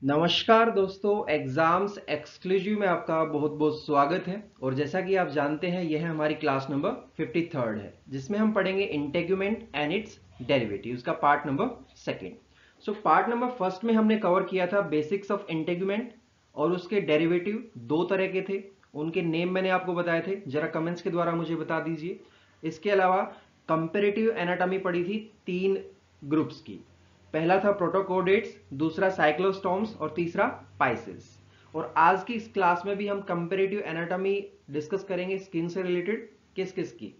नमस्कार दोस्तों, exams exclusive में आपका बहुत बहुत स्वागत है। और जैसा कि आप जानते हैं, यह हमारी क्लास नंबर 53 है, जिसमें हम पढ़ेंगे इंटेगुमेंट एंड इट्स डेरिवेटिव्स का part number second. So part number first में हमने कवर किया था बेसिक्स ऑफ इंटेगुमेंट और उसके डेरिवेटिव दो तरह के थे। उनके नेम मैंने आपको बताए थे, जरा कमेंट्स के द्वारा मुझे बता दीजिए। इसके अलावा कंपेरेटिव एनाटॉमी पढ़ी थी 3 ग्रुप्स की। पहला था प्रोटोकोडेट्स, दूसरा साइक्लोस्टॉर्म्स और तीसरा पाइसेस। और आज की इस क्लास में भी हम कंपैरेटिव एनाटॉमी डिस्कस करेंगे स्किन से रिलेटेड। किस किस की?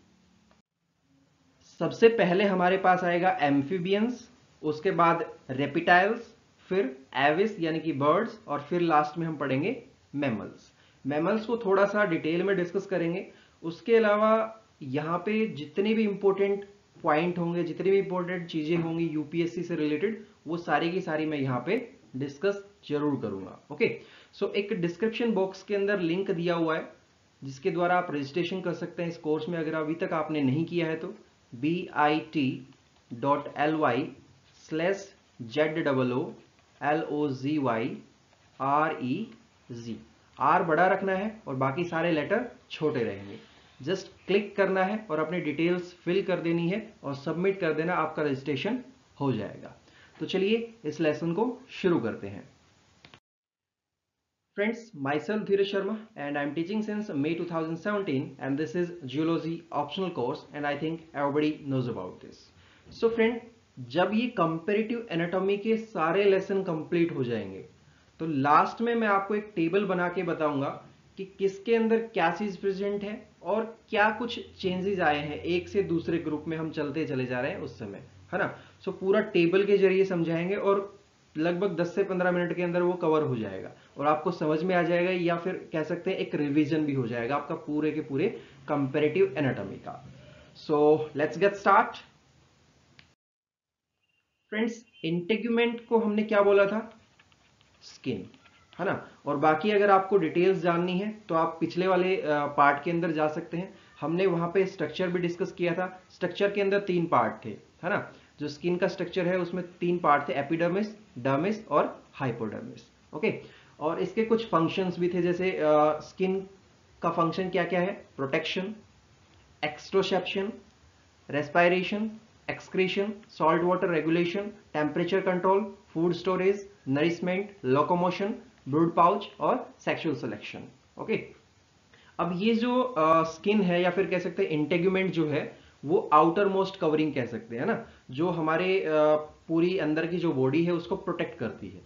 सबसे पहले हमारे पास आएगा एम्फीबियंस, उसके बाद रेप्टाइल्स, फिर एविस यानी कि बर्ड्स, और फिर लास्ट में हम पढ़ेंगे मैमल्स। मैमल्स को थोड़ा सा डिटेल में डिस्कस करेंगे। उसके अलावा यहाँ पे जितने भी इंपॉर्टेंट पॉइंट होंगे, जितनी भी इंपॉर्टेंट चीजें होंगी यूपीएससी से रिलेटेड, वो सारी की सारी मैं यहाँ पे डिस्कस जरूर करूंगा। ओके, सो एक डिस्क्रिप्शन बॉक्स के अंदर लिंक दिया हुआ है, जिसके द्वारा आप रजिस्ट्रेशन कर सकते हैं इस कोर्स में, अगर अभी तक आपने नहीं किया है तो bit.ly/ZOOLOZYREZ। आर बड़ा रखना है और बाकी सारे लेटर छोटे रहेंगे। जस्ट क्लिक करना है और अपनी डिटेल्स फिल कर देनी है और सबमिट कर देना, आपका रजिस्ट्रेशन हो जाएगा। तो चलिए इस लेसन को शुरू करते हैं। Friends, myself Dheeraj Sharma and I am teaching since May 2017 and this is Geology optional course and I think everybody knows about this. So friend, जब ये comparative anatomy के सारे लेसन कंप्लीट हो जाएंगे तो लास्ट में मैं आपको एक टेबल बना के बताऊंगा कि किसके अंदर क्या चीज प्रेजेंट है और क्या कुछ चेंजेस आए हैं एक से दूसरे ग्रुप में हम चलते चले जा रहे हैं उस समय, है ना। सो पूरा टेबल के जरिए समझाएंगे और लगभग 10 से 15 मिनट के अंदर वो कवर हो जाएगा और आपको समझ में आ जाएगा, या फिर कह सकते हैं एक रिवीजन भी हो जाएगा आपका पूरे के पूरे कंपैरेटिव एनाटॉमी का। So let's get start. Friends, integument को हमने क्या बोला था? स्किन, है ना। और बाकी अगर आपको डिटेल्स जाननी है तो आप पिछले वाले पार्ट के अंदर जा सकते हैं। हमने वहां पे स्ट्रक्चर भी डिस्कस किया था। स्ट्रक्चर के अंदर 3 पार्ट थे, है ना। जो स्किन का स्ट्रक्चर है उसमें 3 पार्ट थे, एपिडर्मिस, डर्मिस और हाइपोडर्मिस। ओके, और इसके कुछ फंक्शंस भी थे, जैसे स्किन का फंक्शन क्या क्या है? Protection, exteroception, respiration, excretion, salt water regulation, temperature control, food storage, nourishment, locomotion, brood pouch और सेक्सुअल सिलेक्शन। ओके, अब ये जो स्किन है या फिर कह सकते हैं इंटेगुमेंट जो है वो आउटर मोस्ट कवरिंग कह सकते हैं ना, जो हमारे पूरी अंदर की जो बॉडी है उसको प्रोटेक्ट करती है।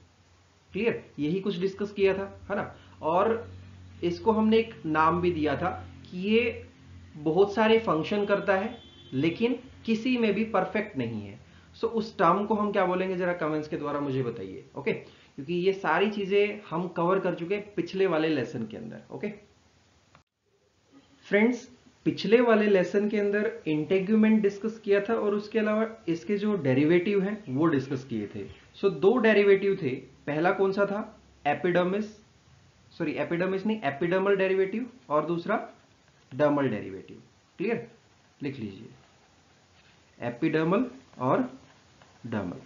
क्लियर, यही कुछ डिस्कस किया था, है ना। और इसको हमने एक नाम भी दिया था कि ये बहुत सारे फंक्शन करता है लेकिन किसी में भी परफेक्ट नहीं है। सो उस टर्म को हम क्या बोलेंगे, जरा कमेंट्स के द्वारा मुझे बताइए। ओके, क्योंकि ये सारी चीजें हम कवर कर चुके हैं पिछले वाले लेसन के अंदर। ओके फ्रेंड्स, पिछले वाले लेसन के अंदर इंटेगुमेंट डिस्कस किया था और उसके अलावा इसके जो डेरिवेटिव हैं वो डिस्कस किए थे। सो 2 डेरिवेटिव थे। पहला कौन सा था? एपिडर्मिस, सॉरी एपिडर्मिस नहीं, एपिडर्मल डेरिवेटिव, और दूसरा डर्मल डेरिवेटिव। क्लियर, लिख लीजिए एपिडर्मल और डर्मल।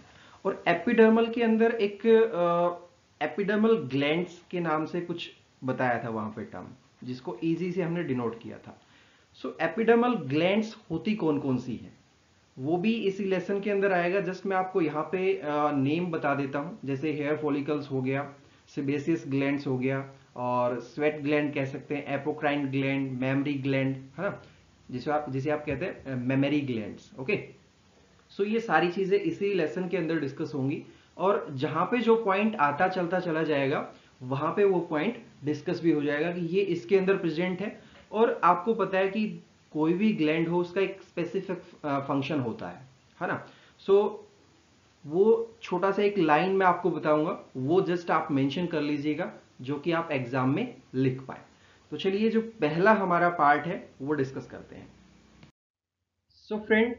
और एपिडर्मल के अंदर एक एपिडर्मल ग्लैंड्स के नाम से कुछ बताया था वहां पे टर्म, जिसको इजी से हमने डिनोट किया था। सो एपिडर्मल ग्लैंड्स होती कौन कौन सी है वो भी इसी लेसन के अंदर आएगा। जस्ट मैं आपको यहाँ पे नेम बता देता हूँ, जैसे हेयर फॉलिकल्स हो गया, सेबेसियस ग्लैंड्स हो गया, और स्वेट ग्लैंड कह सकते हैं, एपोक्राइन ग्लैंड, मेमरी ग्लैंड, है ना, जिसे आप कहते हैं मेमरी ग्लैंड्स। ओके, सो ये सारी चीजें इसी लेसन के अंदर डिस्कस होंगी और जहां पे जो पॉइंट आता चलता चला जाएगा वहां पे वो पॉइंट डिस्कस भी हो जाएगा कि ये इसके अंदर प्रेजेंट है। और आपको पता है कि कोई भी ग्लैंड हो उसका एक स्पेसिफिक फंक्शन होता है ना। सो वो छोटा सा एक लाइन में आपको बताऊंगा, वो जस्ट आप मेंशन कर लीजिएगा जो कि आप एग्जाम में लिख पाए। तो चलिए जो पहला हमारा पार्ट है वो डिस्कस करते हैं। सो फ्रेंड,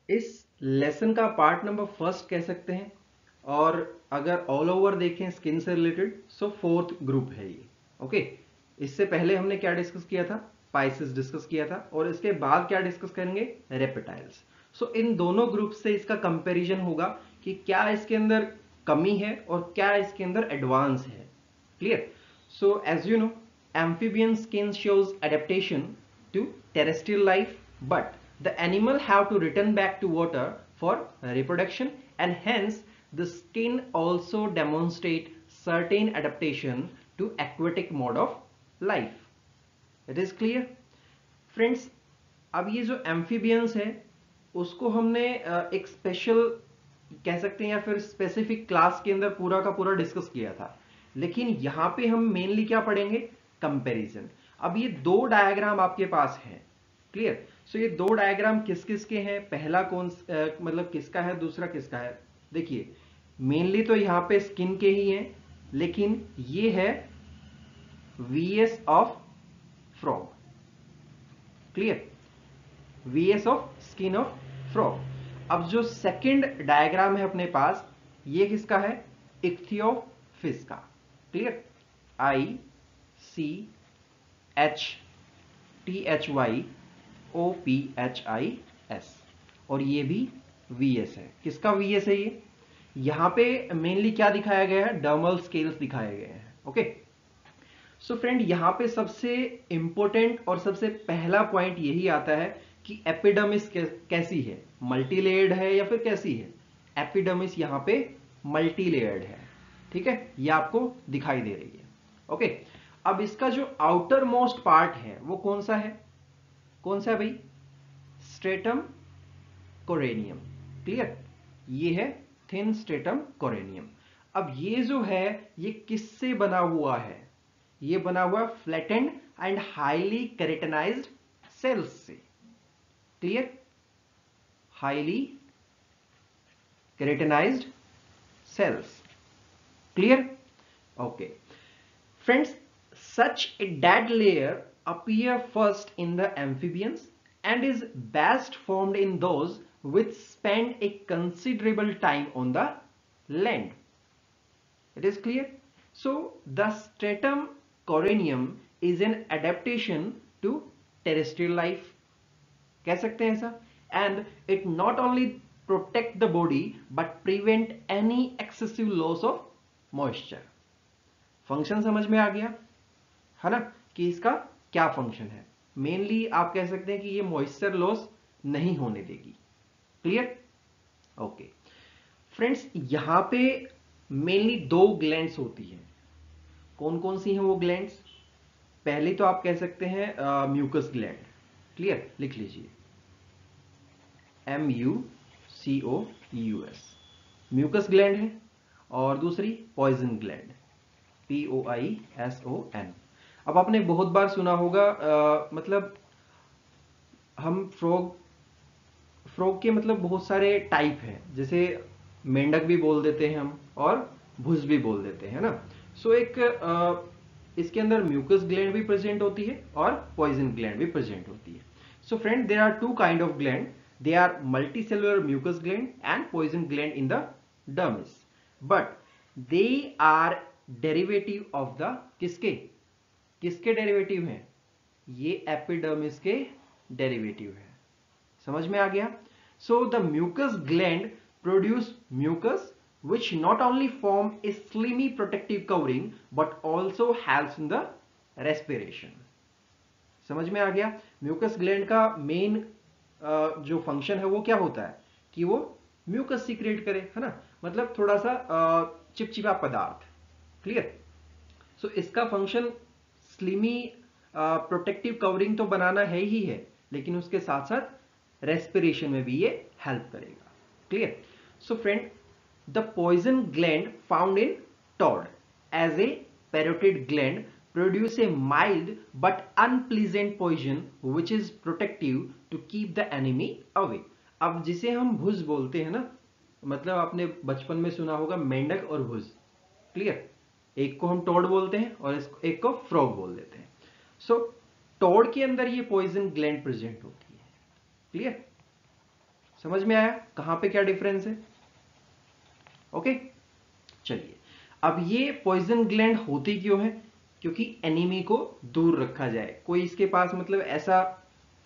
इस लेसन का पार्ट नंबर फर्स्ट कह सकते हैं, और अगर ऑल ओवर देखें स्किन से रिलेटेड, सो 4th ग्रुप है ये। ओके, इससे पहले हमने क्या डिस्कस किया था? पाइसेस डिस्कस किया था, और इसके बाद क्या डिस्कस करेंगे? रेप्टाइल्स। सो इन दोनों ग्रुप से इसका कंपैरिजन होगा कि क्या इसके अंदर कमी है और क्या इसके अंदर एडवांस है। Clear. So as you know, amphibian skin shows adaptation to terrestrial life, but the animal have to return back to water for reproduction, and hence the skin also demonstrate certain adaptation to aquatic mode of life. It is clear friends। अब ये जो amphibians है उसको हमने एक special कह सकते हैं या फिर स्पेसिफिक क्लास के अंदर पूरा का पूरा डिस्कस किया था, लेकिन यहां पे हम मेनली क्या पढ़ेंगे, कंपैरिजन। अब ये दो डायग्राम आपके पास हैं। क्लियर। सो ये दो डायग्राम किस किस के हैं, पहला कौन मतलब किसका है, दूसरा किसका है। देखिए मेनली तो यहां पे स्किन के ही हैं, लेकिन ये है VS of frog. Clear. VS of skin of frog. अब जो सेकंड डायग्राम है अपने पास, ये किसका है, इक्थियोफिस का। क्लियर। ICHTHYOPHIS, और ये भी VS है। किसका VS है ये, यहां पे मेनली क्या दिखाया गया है, डर्मल स्केल्स दिखाए गए हैं। ओके। सो फ्रेंड यहां पे सबसे इंपॉर्टेंट और सबसे पहला पॉइंट यही आता है कि एपिडर्मिस कैसी है, मल्टीलेयर्ड है या फिर कैसी है। एपिडर्मिस यहां पे मल्टीलेयर्ड है। ठीक है, ये आपको दिखाई दे रही है। ओके। अब इसका जो आउटर मोस्ट पार्ट है वो कौन सा है, कौन सा है भाई, स्ट्रेटम कोरेनियम। क्लियर। ये है थिन स्ट्रेटम कोरेनियम। अब ये जो है ये किससे बना हुआ है, ये बना हुआ flattened and highly keratinized cells से। Clear. Highly keratinized cells. Clear. Okay friends, such a dead layer appear first in the amphibians and is best formed in those which spend a considerable time on the land. It is clear. So the stratum coronium is an adaptation to terrestrial life, कह सकते हैं ऐसा, and it not only protect the body but prevent any excessive loss of moisture. Function समझ में आ गया है ना, कि इसका क्या फंक्शन है। मेनली आप कह सकते हैं कि ये मॉइस्चर लॉस नहीं होने देगी। क्लियर। ओके फ्रेंड्स, यहां पे मेनली दो ग्लैंड्स होती हैं। कौन कौन सी हैं वो ग्लैंड्स, पहली तो आप कह सकते हैं म्यूकस ग्लैंड। क्लियर, लिख लीजिए MUCOUS, म्यूकस ग्लैंड है, और दूसरी पॉइजन ग्लैंड, POISON। अब आपने बहुत बार सुना होगा मतलब हम फ्रॉग के मतलब बहुत सारे टाइप हैं, जैसे मेंढक भी बोल देते हैं हम और भुज भी बोल देते हैं ना। सो एक इसके अंदर म्यूकस ग्लैंड भी प्रेजेंट होती है और पॉइजन ग्लैंड भी प्रेजेंट होती है। So friend there are two kind of gland, they are multicellular mucus gland and poison gland in the dermis, but they are derivative of the किसके derivative हैं, ये एपिडर्मिस के डेरिवेटिव है। समझ में आ गया। So the mucus gland produce mucus which not only form a slimy protective covering but also helps in the respiration. समझ में आ गया। म्यूकस ग्लैंड का मेन जो फंक्शन है वो क्या होता है कि वो म्यूकस सीक्रेट करे, है ना, मतलब थोड़ा सा चिपचिपा पदार्थ। क्लियर। सो इसका फंक्शन स्लिमी प्रोटेक्टिव कवरिंग तो बनाना है ही है, लेकिन उसके साथ साथ रेस्पिरेशन में भी ये हेल्प करेगा। Clear. So friend, the poison gland found in toad as a parotid gland produce a mild but unpleasant poison which is protective to keep the enemy away. अब जिसे हम भुज बोलते हैं ना, मतलब आपने बचपन में सुना होगा मेंढक और भुज। क्लियर। एक को हम टोड बोलते हैं और एक को फ्रॉग बोल देते हैं। सो टोड के अंदर ये पॉइजन ग्लैंड प्रेजेंट होती है। क्लियर, समझ में आया कहां पे क्या डिफरेंस है। ओके चलिए, अब ये पॉइजन ग्लैंड होती क्यों है, क्योंकि एनिमी को दूर रखा जाए, कोई इसके पास मतलब ऐसा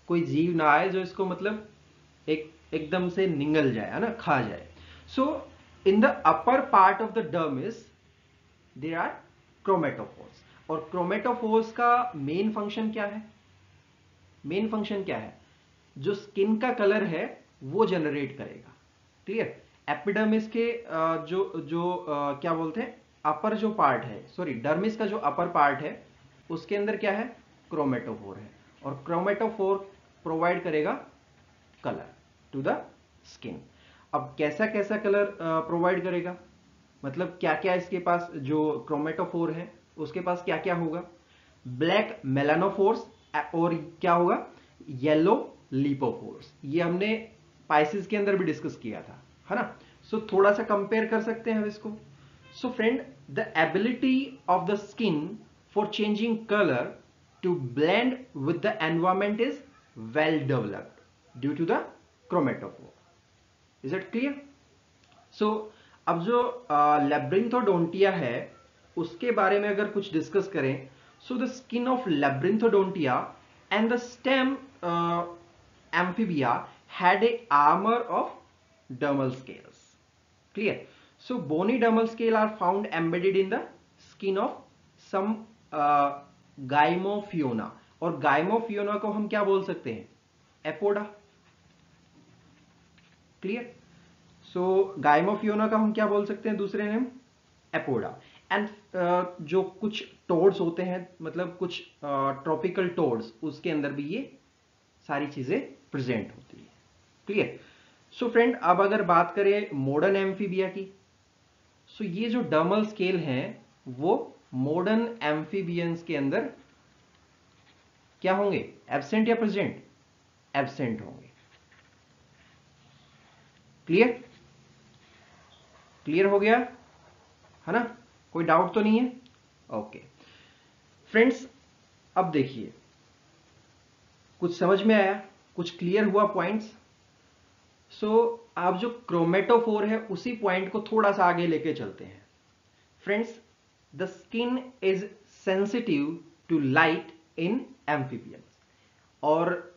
कोई जीव ना आए जो इसको मतलब एकदम से निगल जाए, है ना, खा जाए। So in the upper part of the dermis there are chromatophores. और क्रोमेटोफोर्स का मेन फंक्शन क्या है? मेन फंक्शन क्या है? जो स्किन का कलर है वो जनरेट करेगा। क्लियर? एपिडर्मिस के जो जो क्या बोलते हैं, अपर जो पार्ट है, सॉरी डर्मिस का जो अपर पार्ट है उसके अंदर क्या है? क्रोमेटोफोर है। और क्रोमेटोफोर प्रोवाइड करेगा कलर टू द स्किन। अब कैसा कैसा कलर प्रोवाइड करेगा? मतलब क्या क्या इसके पास जो क्रोमेटोफोर है उसके पास क्या क्या होगा? ब्लैक मेलानोफोर्स और क्या होगा? येलो लिपोफोर्स। ये हमने पाइसिस के अंदर भी डिस्कस किया था, है ना? सो थोड़ा सा कंपेयर कर सकते हैं हम इसको। So friend, the ability of the skin for changing colour to blend with the environment is well developed due to the chromatophore. Is it clear? So अब जो लैब्रिंथोडोंटिया है उसके बारे में अगर कुछ डिस्कस करें, so the skin of labyrinthodontia and the stem amphibia had a armor of dermal scales. Clear? So bony dermal scale are found embedded in the skin of some Gymophiona. और Gymophiona को हम क्या बोल सकते हैं? एपोडा। Clear? सो Gymophiona का हम क्या बोल सकते हैं दूसरे नेम? एपोडा। एंड जो कुछ टोड्स होते हैं, मतलब कुछ ट्रॉपिकल टोड्स, उसके अंदर भी ये सारी चीजें प्रेजेंट होती है। क्लियर? सो फ्रेंड, अब अगर बात करें मॉडर्न एम्फीबिया की, सो ये जो डर्मल स्केल हैं वो मॉडर्न एम्फीबियंस के अंदर क्या होंगे? एब्सेंट या प्रेजेंट? एब्सेंट होंगे। क्लियर? क्लियर हो गया, है ना? कोई डाउट तो नहीं है? ओके फ्रेंड्स, अब देखिए, कुछ समझ में आया? कुछ क्लियर हुआ पॉइंट्स? सो आप जो क्रोमेटोफोर है उसी पॉइंट को थोड़ा सा आगे लेके चलते हैं। Friends, the skin is sensitive to light in amphibians. और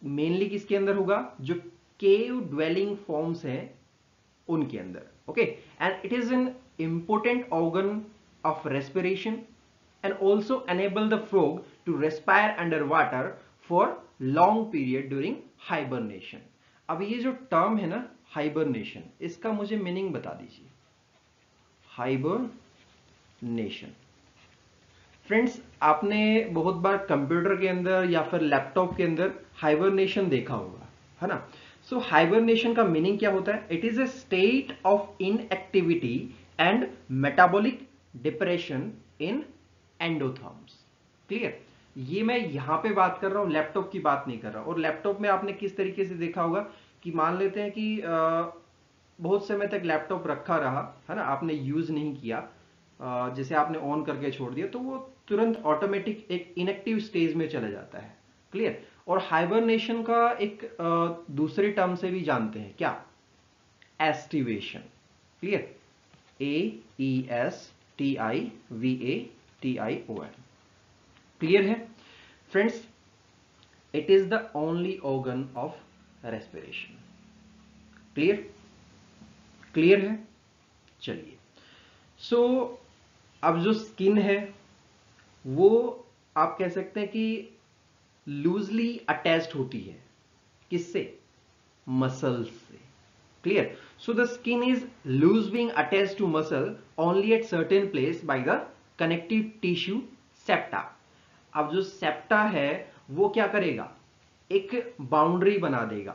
मेनली किसके अंदर होगा? जो केव ड्वेलिंग फॉर्म्स हैं उनके अंदर। Okay, and it is an important organ of respiration and also enable the frog to respire underwater for long period during hibernation. अब ये जो टर्म है ना हाइबरनेशन, इसका मुझे मीनिंग बता दीजिए। हाइबरनेशन फ्रेंड्स, आपने बहुत बार कंप्यूटर के अंदर या फिर लैपटॉप के अंदर हाइबरनेशन देखा होगा, है ना? सो हाइबरनेशन का मीनिंग क्या होता है? It is a state of inactivity and metabolic depression in endotherms. Clear? ये मैं यहां पे बात कर रहा हूं, लैपटॉप की बात नहीं कर रहा। और लैपटॉप में आपने किस तरीके से देखा होगा कि मान लेते हैं कि बहुत समय तक लैपटॉप रखा रहा, है ना, आपने यूज नहीं किया, जैसे आपने ऑन करके छोड़ दिया, तो वो तुरंत ऑटोमेटिक एक इनएक्टिव स्टेज में चले जाता है। क्लियर? और हाइबरनेशन का एक दूसरे टर्म से भी जानते हैं, क्या? एस्टिवेशन। क्लियर? AESTIVATION। क्लियर है friends? It is the only organ of respiration. Clear? Clear है? चलिए, सो अब जो स्किन है वो आप कह सकते हैं कि लूजली अटैच्ड होती है। किससे? मसल्स से। Clear? So the skin is loose being attached to muscle only at certain place by the connective tissue septa. अब जो सेप्टा है वो क्या करेगा? एक बाउंड्री बना देगा।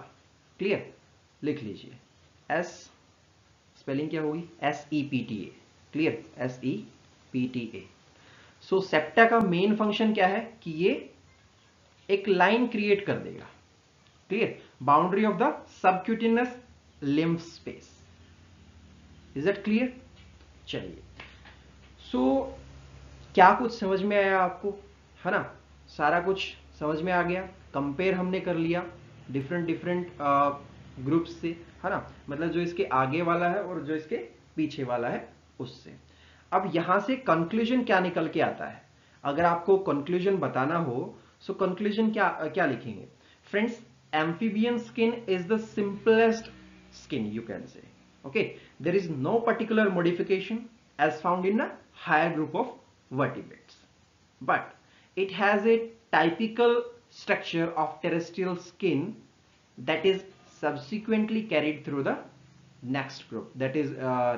क्लियर? लिख लीजिए, एस स्पेलिंग क्या होगी? SEPTA। क्लियर? SEPTA। सो सेप्टा का मेन फंक्शन क्या है कि ये एक लाइन क्रिएट कर देगा। Clear? Boundary of the subcutaneous lymph space. Is it clear? चलिए, सो क्या कुछ समझ में आया आपको, है ना? सारा कुछ समझ में आ गया। कंपेयर हमने कर लिया डिफरेंट ग्रुप्स से, है ना? मतलब जो इसके आगे वाला है और जो इसके पीछे वाला है उससे। अब यहां से कंक्लूजन क्या निकल के आता है? अगर आपको कंक्लूजन बताना हो, सो कंक्लूजन क्या क्या लिखेंगे? Friends, amphibian skin is the simplest skin, you can से। Okay, there is no particular modification as found in a higher group of vertebrates, but it has a typical structure of terrestrial skin that is subsequently carried through the next group, that is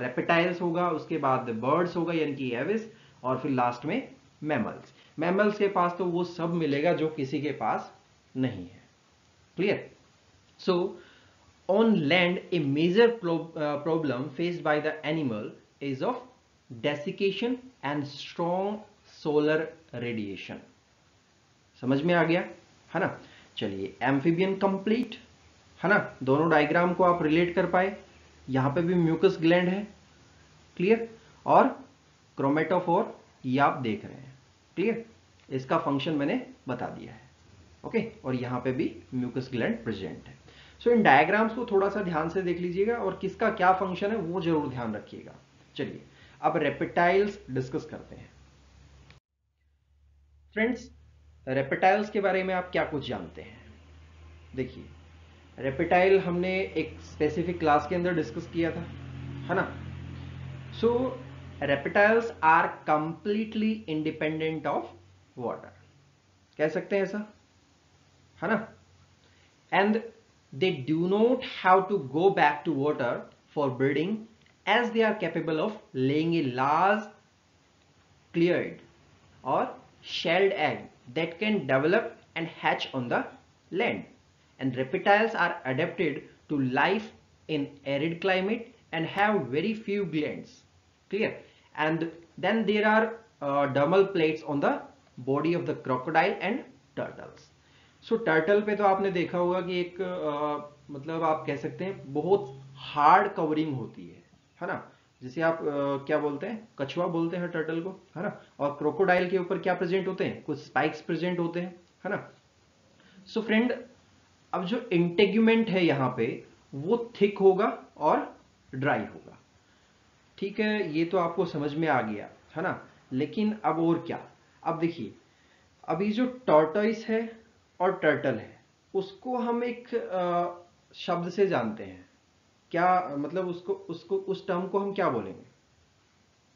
reptiles होगा, उसके बाद birds होगा यानी कि Aves, और फिर last में mammals. Mammals के पास तो वो सब मिलेगा जो किसी के पास नहीं है। Clear? So on land, a major problem faced by the animal is of desiccation and strong solar radiation। समझ में आ गया है ना? चलिए, एम्फीबियन कंप्लीट है ना, दोनों डायग्राम को आप रिलेट कर पाए। यहां पे भी म्यूकस ग्लैंड है, क्लियर, और क्रोमेटोफोर ये आप देख रहे हैं, क्लियर, इसका फंक्शन मैंने बता दिया है। ओके, और यहां पे भी म्यूकस ग्लैंड प्रेजेंट है। सो इन डायग्राम्स को थोड़ा सा ध्यान से देख लीजिएगा और किसका क्या फंक्शन है वो जरूर ध्यान रखिएगा। चलिए अब रेप्टाइल्स डिस्कस करते हैं। फ्रेंड्स, रेप्टाइल्स के बारे में आप क्या कुछ जानते हैं? देखिए, रेप्टाइल हमने एक स्पेसिफिक क्लास के अंदर डिस्कस किया था, है ना। So reptiles are completely independent of water, कह सकते हैं ऐसा, है ना। And they do not have to go back to water for breeding, as they are capable of laying a large cleared or shelled egg that can develop and hatch on the land. And reptiles are adapted to life in arid climate and have very few glands, clear, and then there are dermal plates on the body of the crocodile and turtles. So turtle पे तो आपने देखा होगा कि एक मतलब आप कह सकते हैं बहुत हार्ड कवरिंग होती है ना, जिसे आप क्या बोलते हैं, कछुआ बोलते हैं टर्टल को, है ना। और क्रोकोडाइल के ऊपर क्या प्रेजेंट होते हैं, कुछ स्पाइक्स प्रेजेंट होते हैं, है ना। सो फ्रेंड, अब जो इंटेग्यूमेंट है यहाँ पे वो थिक होगा और ड्राई होगा, ठीक है, ये तो आपको समझ में आ गया, है ना। लेकिन अब और क्या, अब देखिए, अभी जो टॉर्टोइस है और टर्टल है उसको हम एक शब्द से जानते हैं, क्या मतलब उसको उसको उस टर्म को हम क्या बोलेंगे,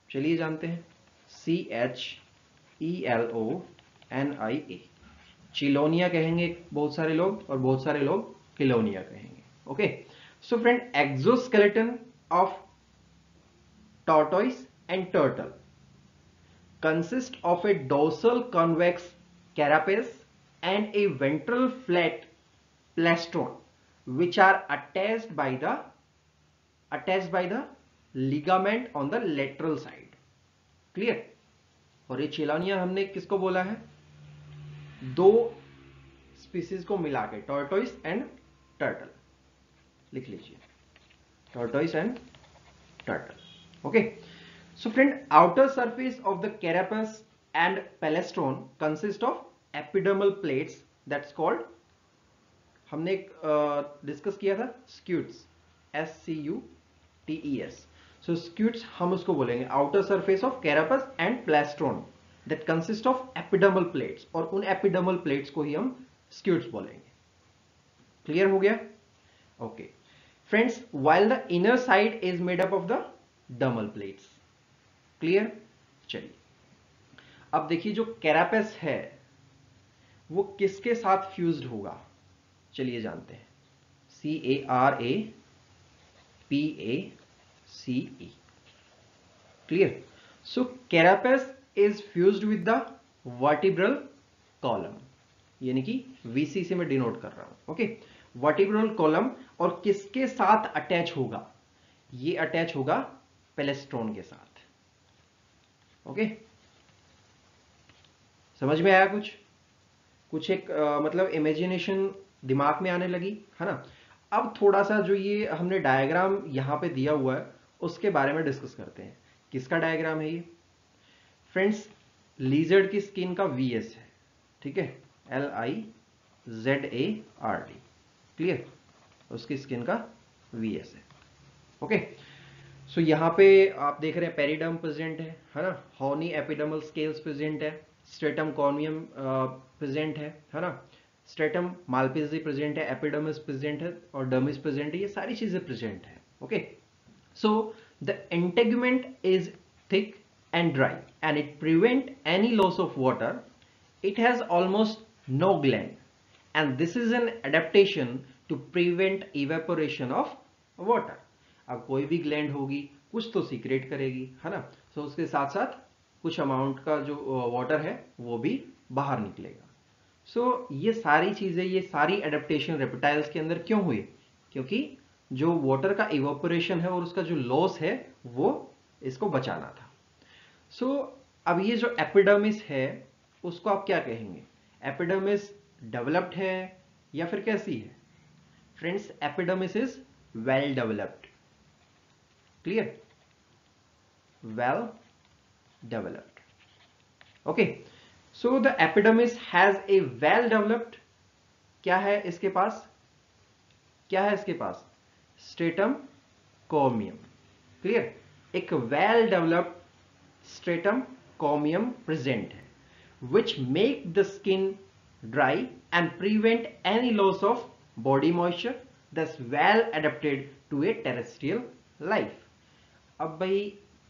चलिए जानते हैं। CHELONIA, चिलोनिया कहेंगे बहुत सारे लोग और बहुत सारे लोग किलोनिया कहेंगे। Okay, so friend, exoskeleton of tortoise and turtle consist of A dorsal convex carapace and a ventral flat plastron which are attached by the ligament on the lateral side, clear। और ये चिलोनिया हमने किसको बोला है, दो स्पीसीज को मिला के, टॉर्टोइस एंड टर्टल, लिख लीजिए, tortoise and turtle. Okay, so friend, outer surface of the carapace and plastron consist of epidermal plates that's called, हमने डिस्कस किया था, scutes, SCUTES। so scutes हम उसको बोलेंगे outer surface of carapace and plastron that consist of epidermal plates, और उन epidermal plates को ही हम scutes बोलेंगे। क्लियर हो गया? Okay friends, while the inner side is made up of the dermal plates, clear. चलिए अब देखिए, जो कैरापेस है वो किसके साथ फ्यूज्ड होगा, चलिए जानते हैं। CARAPACE, clear. So carapace is fused with the vertebral column, यानी कि VC से मैं डिनोट कर रहा हूं। ओके, वर्टिब्रल कॉलम, और किसके साथ अटैच होगा, ये अटैच होगा पेलेस्ट्रॉन के साथ। ओके, समझ में आया? कुछ एक मतलब इमेजिनेशन दिमाग में आने लगी, है ना। अब थोड़ा सा जो ये हमने डायग्राम यहां पे दिया हुआ है उसके बारे में डिस्कस करते हैं। किसका डायग्राम है ये? फ्रेंड्स, लीजर्ड की स्किन का VS है, ठीक है, LIZARD, क्लियर, उसकी स्किन का VS है। ओके, सो यहां पे आप देख रहे हैं पेरिडर्म प्रेजेंट है ना, हॉर्नी एपिडर्मल स्केल्स प्रेजेंट है, स्ट्रेटम कॉर्नियम प्रेजेंट है ना, स्ट्रेटम मालपेजी प्रेजेंट है, एपिडर्मिस प्रेजेंट है और डर्मिस प्रेजेंट है, ये सारी चीजें प्रेजेंट है। Okay, So the integument is thick and dry and it prevent any loss of water. It has almost no gland and this is an adaptation to prevent evaporation of water. अब कोई भी gland होगी कुछ तो secret करेगी, है ना? तो उसके साथ साथ कुछ अमाउंट का जो वाटर है वो भी बाहर निकलेगा. सो ये सारी चीजें, ये सारी एडेप्टेशन रेप्टाइल्स के अंदर क्यों हुई? क्योंकि जो वाटर का इवापोरेशन है और उसका जो लॉस है वो इसको बचाना था. सो अब ये जो एपिडर्मिस है उसको आप क्या कहेंगे? एपिडर्मिस डेवलप्ड है या फिर कैसी है? Friends, epidermis is well developed. Clear? Well developed. Okay. So the epidermis has a well developed, क्या है इसके पास? क्या है इसके पास? Stratum corneum. क्लियर? एक well developed stratum corneum present है, which make the skin dry and prevent any loss of body moisture, thus well adapted to a terrestrial life. अब भाई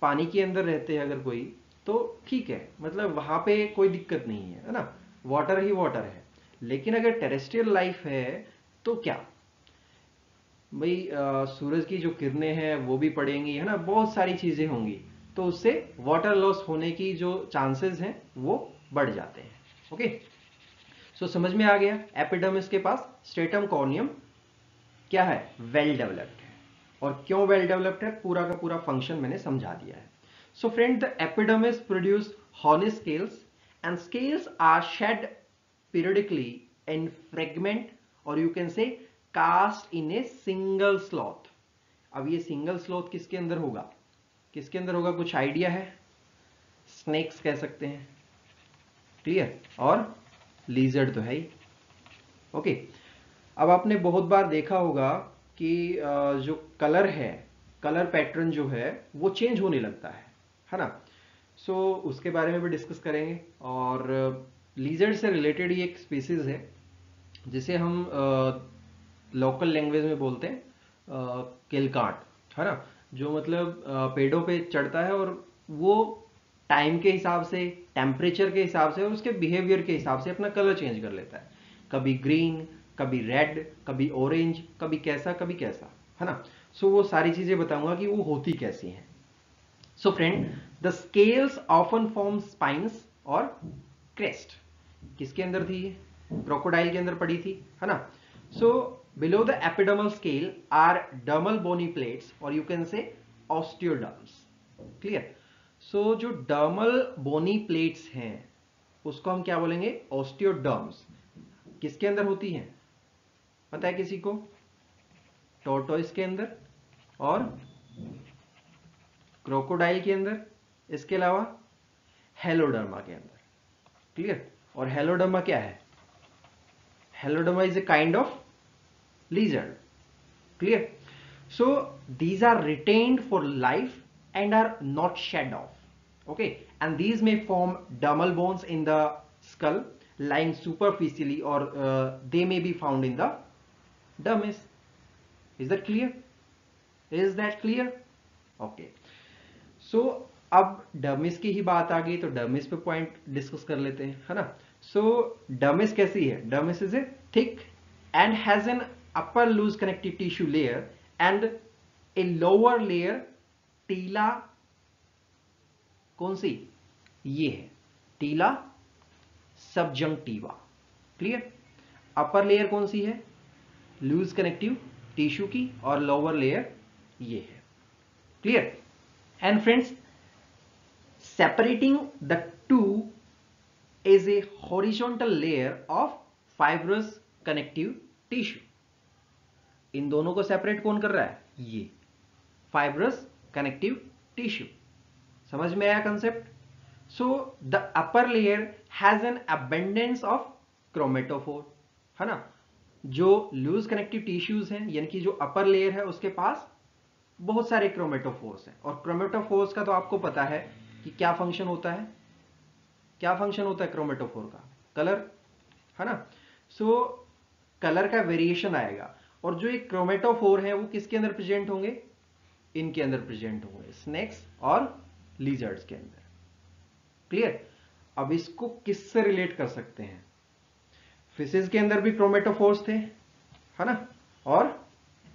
पानी के अंदर रहते हैं अगर कोई तो ठीक है, मतलब वहां पे कोई दिक्कत नहीं है ना, वाटर ही वाटर है. लेकिन अगर टेरेस्ट्रियल लाइफ है तो क्या भाई, सूरज की जो किरणें हैं वो भी पड़ेंगी, है ना, बहुत सारी चीजें होंगी, तो उससे वाटर लॉस होने की जो चांसेस हैं वो बढ़ जाते हैं. ओके. सो समझ में आ गया, एपिडर्मिस के पास स्ट्रेटम कॉर्नियम क्या है? वेल डेवलप्ड है. और क्यों वेल डेवलप्ड है, पूरा का पूरा फंक्शन मैंने समझा दिया है. So friend, the epidermis produce horny scales and scales are shed periodically in fragment or you can say cast in a single sloth. अब ये सिंगल स्लॉथ किसके अंदर होगा? किसके अंदर होगा? कुछ आइडिया है? स्नेक्स कह सकते हैं. क्लियर? और लीजर्ड तो है ही. ओके. अब आपने बहुत बार देखा होगा कि जो कलर है, कलर पैटर्न जो है वो चेंज होने लगता है ना? सो उसके बारे में भी डिस्कस करेंगे. और लीजर्ड से रिलेटेड ही एक स्पीसीज है जिसे हम लोकल लैंग्वेज में बोलते हैं किलकाट, है ना, जो मतलब पेड़ों पे चढ़ता है और वो टाइम के हिसाब से, टेम्परेचर के हिसाब से और उसके बिहेवियर के हिसाब से अपना कलर चेंज कर लेता है. कभी ग्रीन, कभी रेड, कभी ऑरेंज, कभी कैसा, है ना. सो वो सारी चीजें बताऊंगा कि वो होती कैसी हैं. सो friend, the scales often form spines और क्रेस्ट. किसके अंदर थी? क्रोकोडाइल के अंदर पड़ी थी, है ना. So below the epidermal scale are dermal bony plates और you can say osteoderms. Clear? सो जो डर्मल बोनी प्लेट्स हैं उसको हम क्या बोलेंगे? ऑस्टियोडर्म्स. किसके अंदर होती हैं पता है किसी को? टोर्टोइस के अंदर और क्रोकोडाइल के अंदर, इसके अलावा हेलोडर्मा के अंदर. क्लियर? और हेलोडर्मा क्या है? Heloderma is a kind of lizard. Clear? So these are retained for life and are not shed off. Okay, and these may form dermal bones in the skull lying superficially or they may be found in the dermis. Is that clear? Is that clear? Okay. So अब dermis की ही बात आ गई तो dermis पे point discuss कर लेते हैं, है ना. सो डर्मिस कैसी है? Dermis is a thick and has an upper loose connective tissue layer and a lower layer टीला. कौन सी? ये है टीला सबजंक्टिवा. क्लियर? अपर लेयर कौन सी है? लूज कनेक्टिव टिश्यू की, और लोअर लेयर ये है. Clear? And friends, separating the two is a horizontal layer of fibrous connective tissue. इन दोनों को सेपरेट कौन कर रहा है? ये फाइब्रस कनेक्टिव टिश्यू. समझ में आया concept? So the upper layer has an abundance of chromatophore, है ना. जो लूज कनेक्टिव टिश्यूज हैं, यानी कि जो अपर लेयर है उसके पास बहुत सारे क्रोमेटोफोर्स हैं. और क्रोमेटोफोर्स का तो आपको पता है कि क्या फंक्शन होता है. क्या फंक्शन होता है क्रोमेटोफोर का? कलर, है ना. सो कलर का वेरिएशन आएगा. और जो एक क्रोमेटोफोर है वो किसके अंदर प्रेजेंट होंगे? इनके अंदर प्रेजेंट होंगे, स्नेक्स और लीजर्ड्स के अंदर। क्लियर? अब इसको किससे रिलेट कर सकते हैं? फिशेज के अंदर भी क्रोमेटोफोर्स थे, है ना, और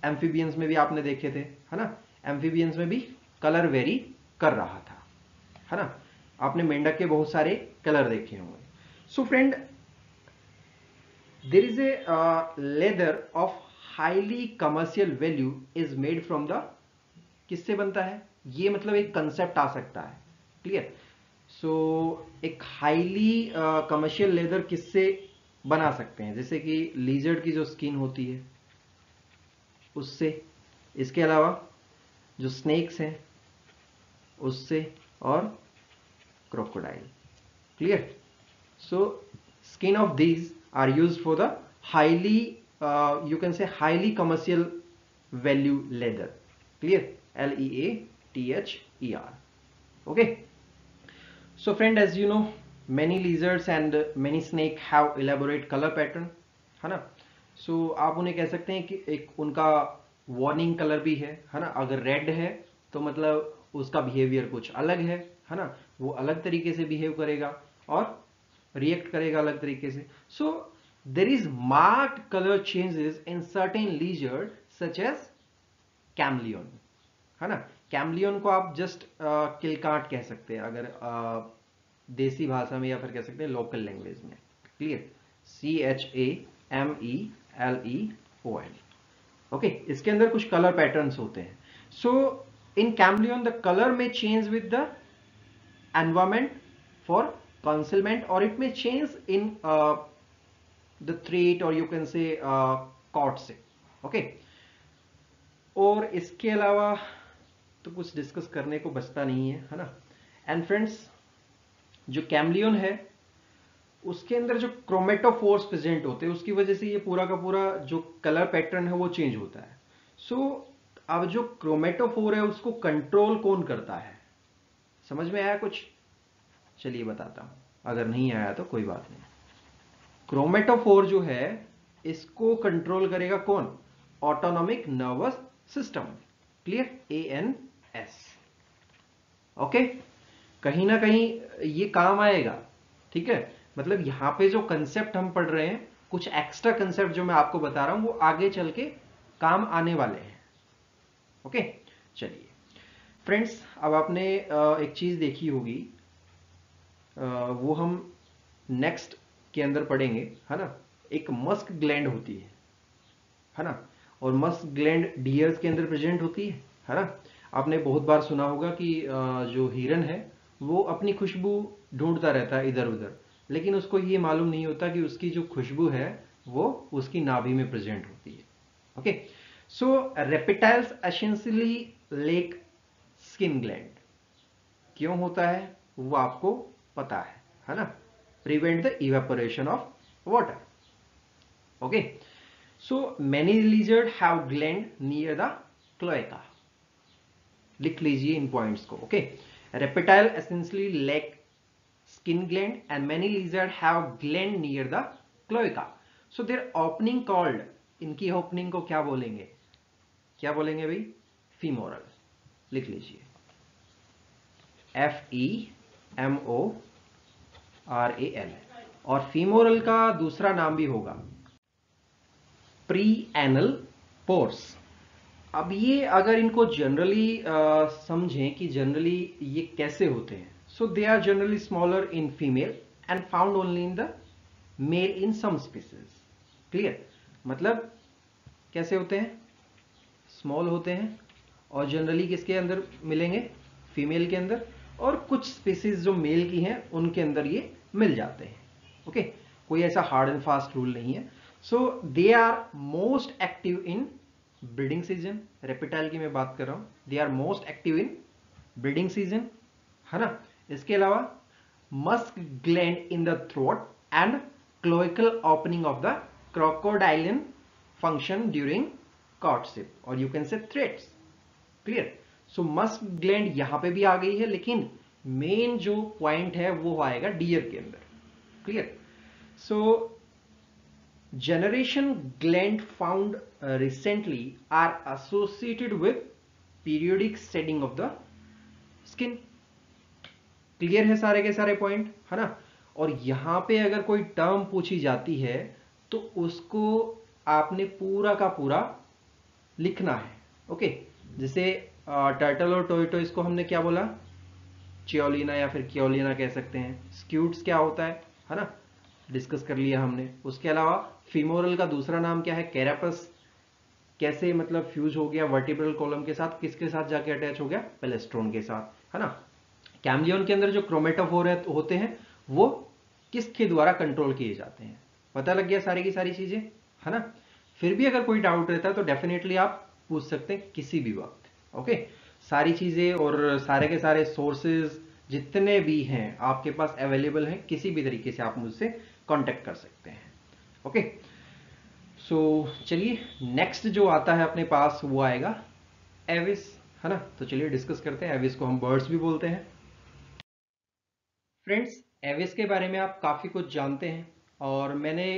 एम्फीबियंस में भी आपने देखे थे, है ना। एम्फीबियंस में भी कलर वेरी कर रहा था, है ना। आपने मेंढक के बहुत सारे कलर देखे होंगे। So friend, there is a leather of highly commercial value is made from the, किससे बनता है ये, मतलब एक कंसेप्ट आ सकता है। क्लियर? सो एक हाईली कमर्शियल लेदर किससे बना सकते हैं? जैसे कि लीजर्ड की जो स्किन होती है उससे, इसके अलावा जो स्नेक्स हैं उससे, और crocodile. Clear? So skin of these are used for the highly, you can say highly commercial value leather. Clear? LEATHER. Okay. So friend, as you know, many lizards and many snake have elaborate color pattern, है ना। So आप उन्हें कह सकते हैं कि एक उनका वार्निंग कलर भी है ना। अगर रेड है तो मतलब उसका बिहेवियर कुछ अलग है ना, वो अलग तरीके से बिहेव करेगा और रिएक्ट करेगा अलग तरीके से। सो there is marked color changes in certain lizard such as chameleon, है ना। कैमलियन को आप जस्ट किलकाट कह सकते हैं अगर देसी भाषा में, या फिर कह सकते हैं लोकल लैंग्वेज में। क्लियर? CHAMELEON। ओके, इसके अंदर कुछ कलर पैटर्न्स होते हैं। सो इन कैमलियन द कलर में change with the environment for concealment, और इट में change in the threat, or you can say courtship. Okay. और इसके अलावा तो कुछ डिस्कस करने को बचता नहीं है ना। एंड फ्रेंड्स, जो कैमलियन है उसके अंदर जो क्रोमेटोफोर्स प्रेजेंट होते हैं उसकी वजह से ये पूरा का पूरा जो कलर पैटर्न है वो चेंज होता है। सो अब जो क्रोमेटोफोर है उसको कंट्रोल कौन करता है? समझ में आया कुछ? चलिए बताता हूं, अगर नहीं आया तो कोई बात नहीं। क्रोमेटोफोर जो है इसको कंट्रोल करेगा कौन? Autonomic nervous system. Clear? ANS। Okay, कहीं ना कहीं ये काम आएगा। ठीक है, मतलब यहां पे जो कंसेप्ट हम पढ़ रहे हैं, कुछ एक्स्ट्रा कंसेप्ट जो मैं आपको बता रहा हूं वो आगे चल के काम आने वाले हैं। ओके, चलिए फ्रेंड्स, अब आपने एक चीज देखी होगी, वो हम नेक्स्ट के अंदर पढ़ेंगे, है ना। एक मस्क ग्लैंड होती है ना, और मस्क ग्लैंड डियर्स के अंदर प्रेजेंट होती है ना। आपने बहुत बार सुना होगा कि जो हिरन है वो अपनी खुशबू ढूंढता रहता है इधर उधर, लेकिन उसको ये मालूम नहीं होता कि उसकी जो खुशबू है वो उसकी नाभि में प्रेजेंट होती है। Okay, so reptiles essentially lack skin gland. क्यों होता है वो आपको पता है ना। Prevent the evaporation of water. Okay, so many lizards have gland near the cloaca. लिख लीजिए इन पॉइंट्स को। Okay, reptile essentially lack skin gland and many lizards have gland near the cloaca. So their opening called, इनकी opening को क्या बोलेंगे? क्या बोलेंगे भाई? फीमोरल। लिख लीजिए, FEMORAL। और फीमोरल का दूसरा नाम भी होगा प्री एनल पोर्स। अब ये अगर इनको जनरली समझें कि जनरली ये कैसे होते हैं, so they are generally smaller in female and found only in the male in some species. Clear? मतलब कैसे होते हैं? स्मॉल होते हैं और जनरली किसके अंदर मिलेंगे? फीमेल के अंदर, और कुछ स्पीसीज जो मेल की हैं उनके अंदर ये मिल जाते हैं। ओके, कोई ऐसा हार्ड एंड फास्ट रूल नहीं है। So they are most active in breeding season. Reptile की मैं बात कर रहा हूं, they are most active in breeding season, है ना। इसके अलावा musk gland in the throat and cloacal opening of the crocodilian function during courtship, और you can say threads. Clear? So musk gland यहां पे भी आ गई है, लेकिन मेन जो पॉइंट है वो आएगा डियर के अंदर। Clear? So generation gland found recently are associated with periodic shedding of the skin. Clear है सारे के सारे पॉइंट, है ना। और यहां पे अगर कोई टर्म पूछी जाती है तो उसको आपने पूरा का पूरा लिखना है। ओके, जैसे टर्टल और टोरटोइस को हमने क्या बोला, चियोलिना या फिर क्योलिना कह सकते हैं। स्क्यूट्स क्या होता है ना, डिस्कस कर लिया हमने। उसके अलावा फीमोरल का दूसरा नाम क्या है, कैरापस, कैसे मतलब फ्यूज हो गया वर्टिब्रल कॉलम के साथ, किसके साथ जाके अटैच हो गया, पेलेस्ट्रोन के साथ, है ना। कैमलियन के अंदर जो क्रोमेटोफोर होते हैं वो किसके द्वारा कंट्रोल किए जाते हैं। पता लग गया सारी की सारी चीजें, है ना। फिर भी अगर कोई डाउट रहता है तो डेफिनेटली आप पूछ सकते हैं किसी भी वक्त। ओके, सारी चीजें और सारे के सारे सोर्सेज जितने भी हैं आपके पास अवेलेबल हैं, किसी भी तरीके से आप मुझसे कांटेक्ट कर सकते हैं। ओके, सो चलिए नेक्स्ट जो आता है अपने पास वो आएगा एविस, है ना। तो चलिए डिस्कस करते हैं। एविस को हम बर्ड्स भी बोलते हैं। फ्रेंड्स, एविस के बारे में आप काफी कुछ जानते हैं और मैंने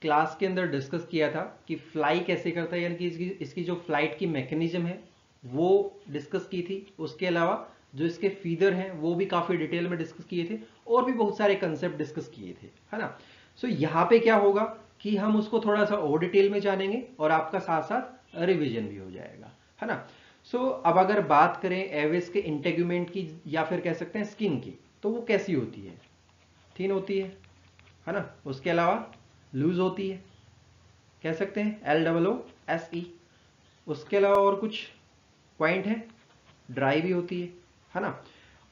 क्लास के अंदर डिस्कस किया था कि फ्लाई कैसे करता है, यानी कि इसकी जो फ्लाइट की मैकेनिज्म है वो डिस्कस की थी। उसके अलावा जो इसके फीदर हैं वो भी काफी डिटेल में डिस्कस किए थे और भी बहुत सारे कंसेप्ट डिस्कस किए थे, है ना। सो यहाँ पे क्या होगा कि हम उसको थोड़ा सा और डिटेल में जानेंगे और आपका साथ साथ रिवीजन भी हो जाएगा, है ना। सो अब अगर बात करें एविस के इंटेग्यूमेंट की या फिर कह सकते हैं स्किन की, तो वो कैसी होती है, थिन होती है ना। उसके अलावा लूज होती है, कह सकते हैं LOOSE। उसके अलावा और कुछ पॉइंट है, ड्राई भी होती है ना।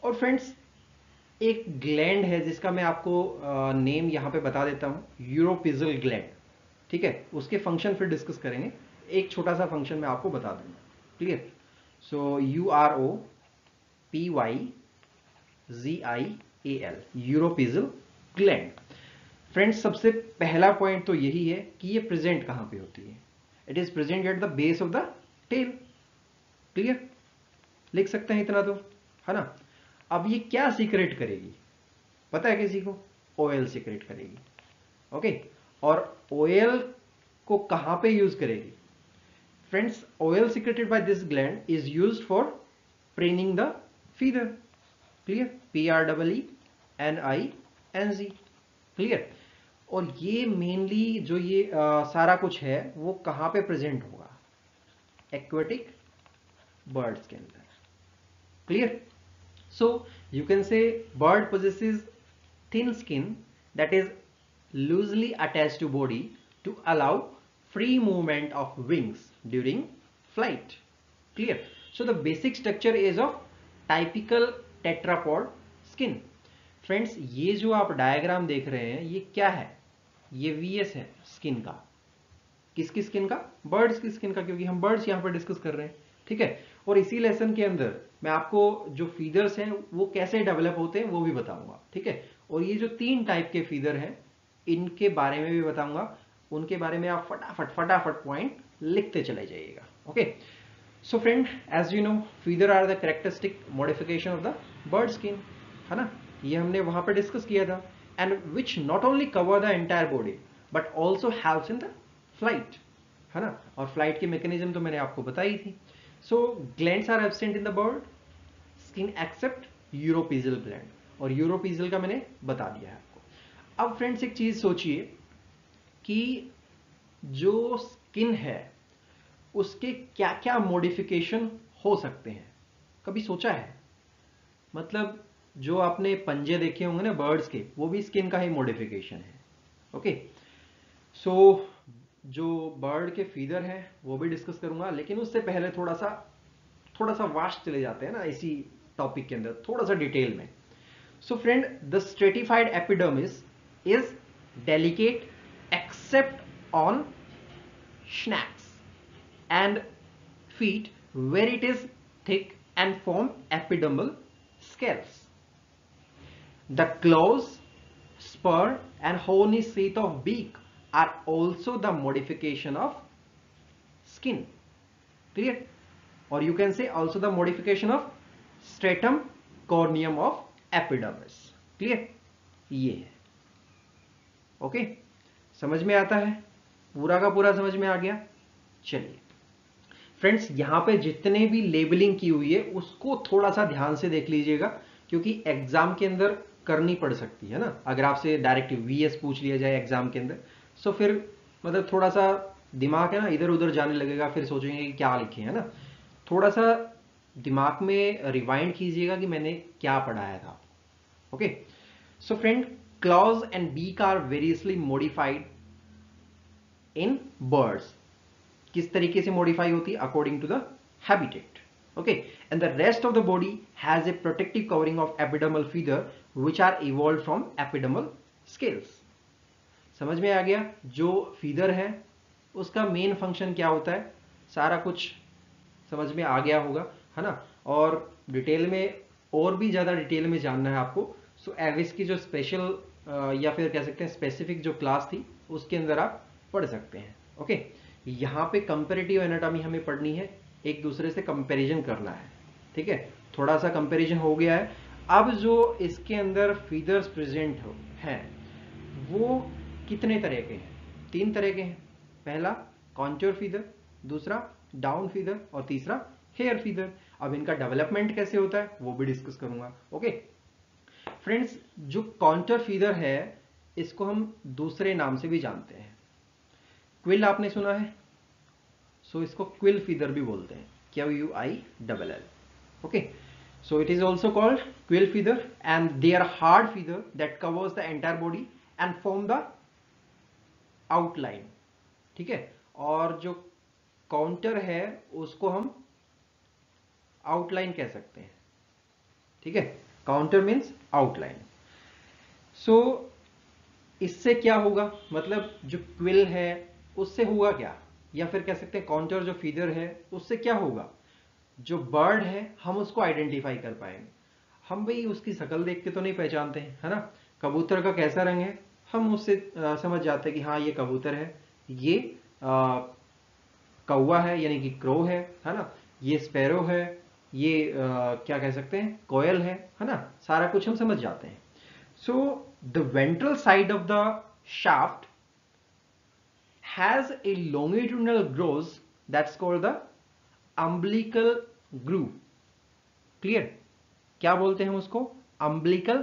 और फ्रेंड्स एक ग्लैंड है जिसका मैं आपको नेम यहां पे बता देता हूं, यूरोपिजल ग्लैंड, ठीक है। उसके फंक्शन फिर डिस्कस करेंगे, एक छोटा सा फंक्शन मैं आपको बता दूंगा। क्लियर, सो UROPYGIAL, यूरोपिजल ग्लैंड। फ्रेंड्स सबसे पहला पॉइंट तो यही है कि ये प्रेजेंट कहां पे होती है। It is present at the base of the tail. Clear, लिख सकते हैं इतना तो, है ना। अब ये क्या सीक्रेट करेगी पता है किसी को, ऑयल सीक्रेट करेगी। ओके, और ऑयल को कहां पे यूज करेगी friends, oil secreted by this gland is used for preening the feather. Clear, PREENING। Clear, और ये मेनली जो ये सारा कुछ है वो कहां पे प्रेजेंट होगा, एक्वेटिक बर्ड्स के अंदर। Clear, so you can say bird possesses thin skin that is loosely attached to body to allow free movement of wings during flight. Clear, so the basic structure is of typical tetrapod skin. Friends ये जो आप diagram देख रहे हैं ये क्या है, ये VS है स्किन का। किसकी स्किन का, बर्ड्स की स्किन का, क्योंकि हम बर्ड्स यहां पर डिस्कस कर रहे हैं, ठीक है। और इसी लेसन के अंदर मैं आपको जो फीदर्स हैं वो कैसे डेवलप होते हैं वो भी बताऊंगा, ठीक है। और ये जो 3 टाइप के फीदर हैं इनके बारे में भी बताऊंगा, उनके बारे में आप फटाफट पॉइंट लिखते चले जाइएगा। Okay, so friend as you know feather are the characteristic modification of the bird skin, है ना। ये हमने वहां पर डिस्कस किया था, and which not only cover the entire body but also helps in the flight, है ना। और फ्लाइट की मैकेनिज्म तो मैंने आपको बताई थी। So glands are absent in the bird skin except uropygial gland, और यूरोपिजल का मैंने बता दिया है आपको। अब फ्रेंड्स एक चीज सोचिए कि जो स्किन है उसके क्या क्या मॉडिफिकेशन हो सकते हैं, कभी सोचा है। मतलब जो आपने पंजे देखे होंगे ना बर्ड्स के, वो भी स्किन का ही मॉडिफिकेशन है। ओके, सो जो बर्ड के फीदर हैं वो भी डिस्कस करूंगा, लेकिन उससे पहले थोड़ा सा वास्ट चले जाते हैं ना इसी टॉपिक के अंदर, थोड़ा सा डिटेल में। सो friend the stratified epidermis is delicate except on snacks and feet where it is thick and form epidermal scales. The claws, spur and horny sheath of beak are also the modification of skin. Clear? Or you can say also the modification of stratum corneum of epidermis. Clear? ये है। Okay, समझ में आता है, पूरा का पूरा समझ में आ गया। चलिए फ्रेंड्स यहाँ पे जितने भी लेबलिंग की हुई है उसको थोड़ा सा ध्यान से देख लीजिएगा, क्योंकि एग्जाम के अंदर करनी पड़ सकती है ना। अगर आपसे डायरेक्ट वीएस पूछ लिया जाए एग्जाम के अंदर, तो फिर मतलब थोड़ा सा दिमाग है ना इधर उधर जाने लगेगा, फिर सोचेंगे कि क्या लिखे है ना। थोड़ा सा दिमाग में रिवाइंड कीजिएगा कि मैंने क्या पढ़ाया था। Okay, so friend, claws and beak are variously modified in birds. किस तरीके से मॉडिफाई होती है? According to the habitat. Okay, and the rest of the body has a protective covering of epidermal feather which are evolve from epidermal scales. समझ में आ गया? जो फीदर है उसका मेन फंक्शन क्या होता है, सारा कुछ समझ में आ गया होगा, है ना। और डिटेल में, और भी ज्यादा डिटेल में जानना है आपको, सो एविस की जो स्पेशल या फिर कह सकते हैं स्पेसिफिक जो क्लास थी उसके अंदर आप पढ़ सकते हैं। ओके, यहाँ पे कंपैरेटिव एनाटॉमी हमें पढ़नी है, एक दूसरे से कंपैरिजन करना है। ठीक है, थोड़ा सा कंपैरिजन हो गया है। अब जो इसके अंदर फीदर्स प्रेजेंट हैं वो कितने तरह के हैं? 3 तरह के हैं। पहला कॉन्टूर फीदर, दूसरा डाउन फीदर और तीसरा हेयर फीदर। अब इनका डेवलपमेंट कैसे होता है वो भी डिस्कस करूंगा। ओके फ्रेंड्स, जो कॉन्टूर फीदर है इसको हम दूसरे नाम से भी जानते हैं। क्विल आपने सुना है, सो इसको क्विल फीदर भी बोलते हैं, QUILL। Okay, so it is also called quill feather and they are hard feather that covers the entire body and form the outline। ठीक है, और जो काउंटर है उसको हम आउटलाइन कह सकते हैं। ठीक है, काउंटर मीन्स आउटलाइन। सो इससे क्या होगा, मतलब जो क्विल है उससे होगा क्या, या फिर कह सकते हैं काउंटर जो फीदर है उससे क्या होगा, जो बर्ड है हम उसको आइडेंटिफाई कर पाएंगे। हम भाई उसकी शक्ल देख के तो नहीं पहचानते हैं, है ना। कबूतर का कैसा रंग है हम उससे समझ जाते हैं कि हाँ ये कबूतर है, ये कौवा है यानी कि क्रो है ना, ये स्पैरो है, ये क्या कह सकते हैं कोयल है ना। सारा कुछ हम समझ जाते हैं। So the ventral side of the shaft has a longitudinal growth that's called the umbilical groove। Clear? क्या बोलते हैं हम उसको? umbilical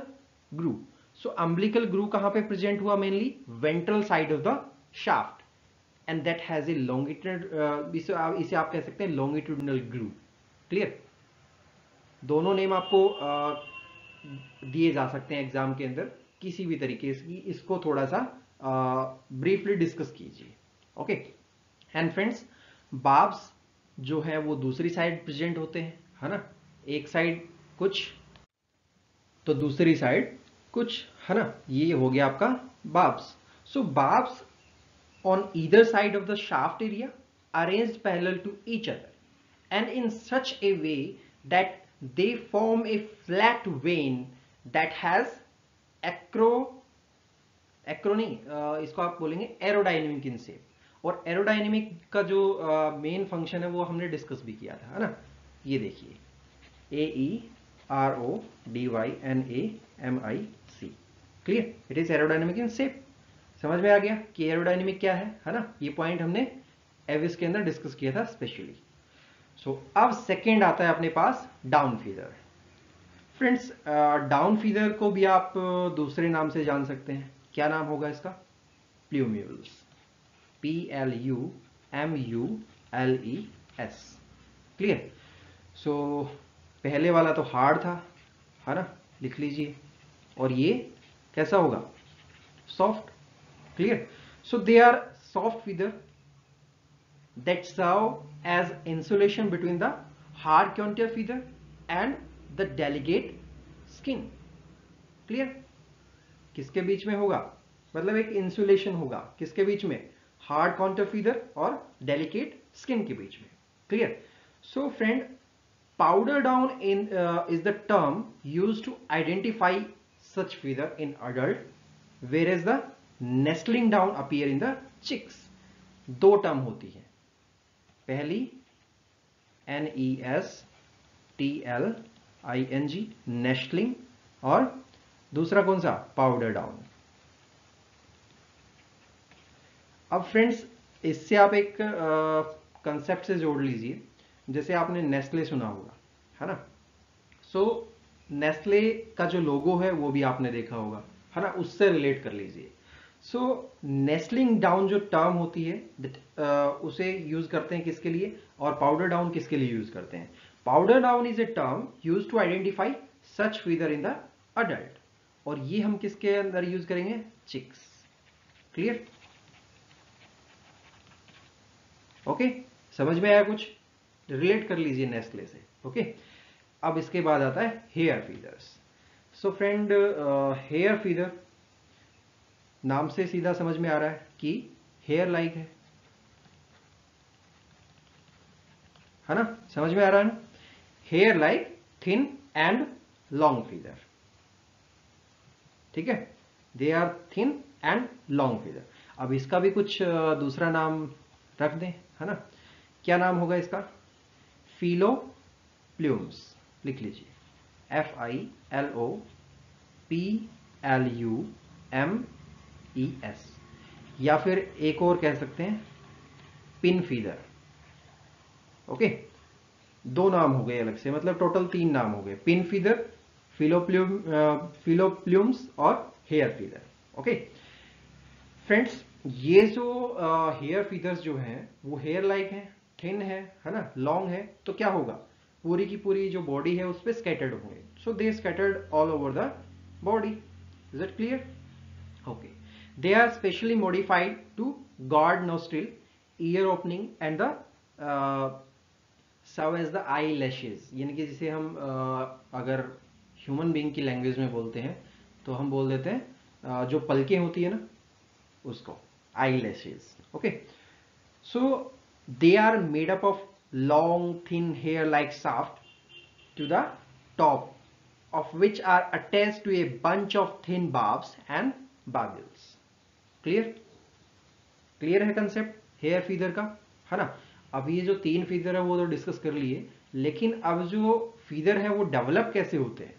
groove। सो umbilical groove कहां पे प्रेजेंट हुआ? Mainly ventral side of the shaft, and that has a longitude, इसे आप कह सकते हैं लॉन्गिट्यूडिनल ग्रूव। क्लियर? दोनों नेम आपको दिए जा सकते हैं एग्जाम के अंदर किसी भी तरीके से, इसको थोड़ा सा ब्रीफली डिस्कस कीजिए। ओके, एंड फ्रेंड्स, बार्ब्स जो है वो दूसरी साइड प्रेजेंट होते हैं, है ना। एक साइड कुछ तो दूसरी साइड कुछ, है ना। ये हो गया आपका barbs. So barbs on either side of the shaft area arranged parallel to each other and in such a way that they form a flat vein that has इसको आप बोलेंगे एरोडाइनमिक इन शेप। और aerodynamic का जो main function है वो हमने discuss भी किया था, है ना। ये देखिए AERODYNAMIC। Clear? It is aerodynamic in shape. समझ में आ गया कि एरोडायनेमिक क्या है ना। ये पॉइंट हमने एविस के अंदर डिस्कस किया था स्पेशली। सो अब सेकंड आता है अपने पास down feather. Friends, down feather को भी आप दूसरे नाम से जान सकते हैं। क्या नाम होगा इसका? प्लूम्यूल्स। PLUMULES। क्लियर? सो पहले वाला तो हार्ड था, है ना, लिख लीजिए। और ये कैसा होगा? Soft. Clear? So they are soft feather that serve as insulation between the hard contour feather and the delicate skin। Clear? किसके बीच में होगा? मतलब एक इंसुलेशन होगा किसके बीच में? हार्ड कॉन्टूर फीदर और डेलिकेट स्किन के बीच में। Clear? So friend, powder down is the term used to identify such feather in adult, whereas the nestling down appear in the chicks. 2 term होती है, पहली NESTLING नेस्टलिंग, और दूसरा कौन सा? Powder down. अब फ्रेंड्स, इससे आप एक कंसेप्ट से जोड़ लीजिए जैसे आपने नेस्ले सुना होगा, है ना। सो नेस्ले का जो लोगो है वो भी आपने देखा होगा, है ना, उससे रिलेट कर लीजिए। सो नेस्लिंग डाउन जो टर्म होती है उसे यूज करते हैं किसके लिए, और पाउडर डाउन किसके लिए यूज करते हैं। Powder down is a term use to identify such feather in the adult, और ये हम किसके अंदर यूज करेंगे, चिक्स। क्लियर, ओके, समझ में आया कुछ, रिलेट कर लीजिए नेस्ले से। ओके, अब इसके बाद आता है hair feathers. So friend, hair feather नाम से सीधा समझ में आ रहा है कि हेयर लाइक है ना, समझ में आ रहा है ना। Hair like thin and long feather, ठीक है, they are thin and long feather. अब इसका भी कुछ दूसरा नाम रख दें, है ना। क्या नाम होगा इसका, फिलोप्ल्यूम्स, लिख लीजिए, FILOPLUMES, या फिर एक और कह सकते हैं पिन फीदर। ओके, दो नाम हो गए अलग से, मतलब टोटल 3 नाम हो गए, पिन फीदर, फिलोप्ल्यूम्स और हेयर फीदर। ओके फ्रेंड्स, ये जो हेयर फीदर्स जो हैं वो हेयर लाइक हैं, थिन है ना, लॉन्ग है, तो क्या होगा, पूरी की पूरी जो बॉडी है उस पर स्कैटर्ड होंगे। So they scattered all over the body. Is it clear, okay. They are specially modified to guard nostril, ear opening and the serve as the eyelashes, यानी कि जिसे हम अगर ह्यूमन बीइंग की लैंग्वेज में बोलते हैं तो हम बोल देते हैं जो पलकें होती है ना उसको, eyelashes. Okay, so they are made up of long thin hair like shaft to the top of which are attached to a bunch of thin barbs and barbels. Clear, clear है concept hair feather का, है ना। अब ये जो 3 feather है वो तो डिस्कस कर लिए, लेकिन अब जो फीदर है वो डेवलप कैसे होते हैं,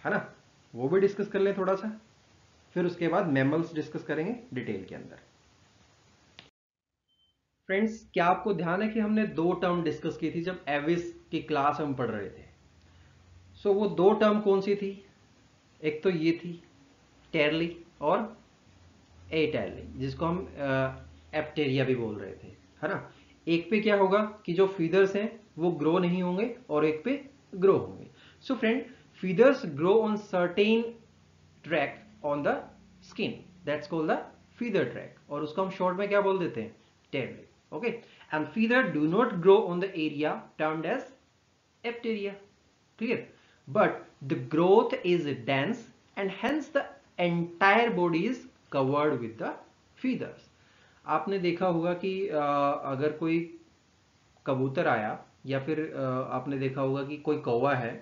है ना, वो भी डिस्कस कर लें थोड़ा सा, फिर उसके बाद मैमल्स डिस्कस करेंगे डिटेल के अंदर। फ्रेंड्स, क्या आपको ध्यान है कि हमने 2 टर्म डिस्कस की थी जब एविस की क्लास हम पढ़ रहे थे। सो वो 2 टर्म कौन सी थी, एक तो ये थी टेरली और एटेरली, जिसको हम एप्टेरिया भी बोल रहे थे, है ना। एक पे क्या होगा कि जो फीदर्स हैं वो ग्रो नहीं होंगे और एक पे ग्रो होंगे। So friend, feathers grow on certain track on the skin, that's called the feather track, और उसको हम शॉर्ट में क्या बोल देते हैं, pterylae. Okay, and feather do not grow on the area termed as apteria. Clear, but the growth is dense and hence the entire body is covered with the feathers. आपने देखा होगा कि अगर कोई कबूतर आया या फिर आपने देखा होगा कि कोई कौवा है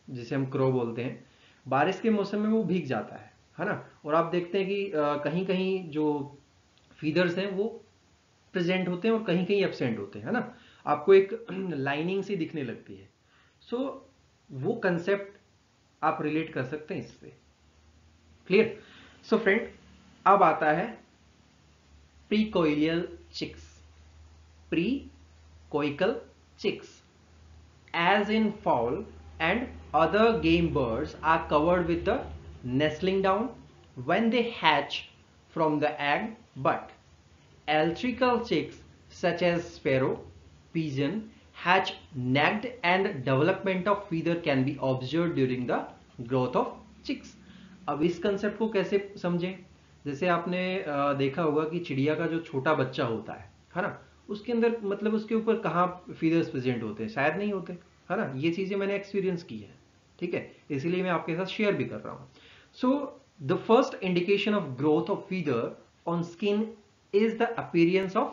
जिसे हम क्रो बोलते हैं, बारिश के मौसम में वो भीग जाता है ना, और आप देखते हैं कि कहीं कहीं जो फीदर्स हैं वो प्रेजेंट होते हैं और कहीं कहीं एब्सेंट होते हैं, है ना, आपको एक लाइनिंग सी दिखने लगती है। सो वो कंसेप्ट आप रिलेट कर सकते हैं इससे। क्लियर, सो फ्रेंड, अब आता है precocial chicks, precocial chicks as in fowl and other game birds are covered with the nestling down when they hatch from the egg, but electrical chicks such as sparrow, pigeon hatch naked and development of feather can be observed during the growth of chicks. अब इस concept को कैसे समझें, जैसे आपने देखा होगा कि चिड़िया का जो छोटा बच्चा होता है ना, उसके अंदर मतलब उसके ऊपर कहाँ फीदर्स प्रेजेंट होते हैं, शायद नहीं होते, है ना। ये चीजें मैंने एक्सपीरियंस की है, ठीक है, इसीलिए मैं आपके साथ शेयर भी कर रहा हूँ। So the first indication of growth of feather on skin is the appearance of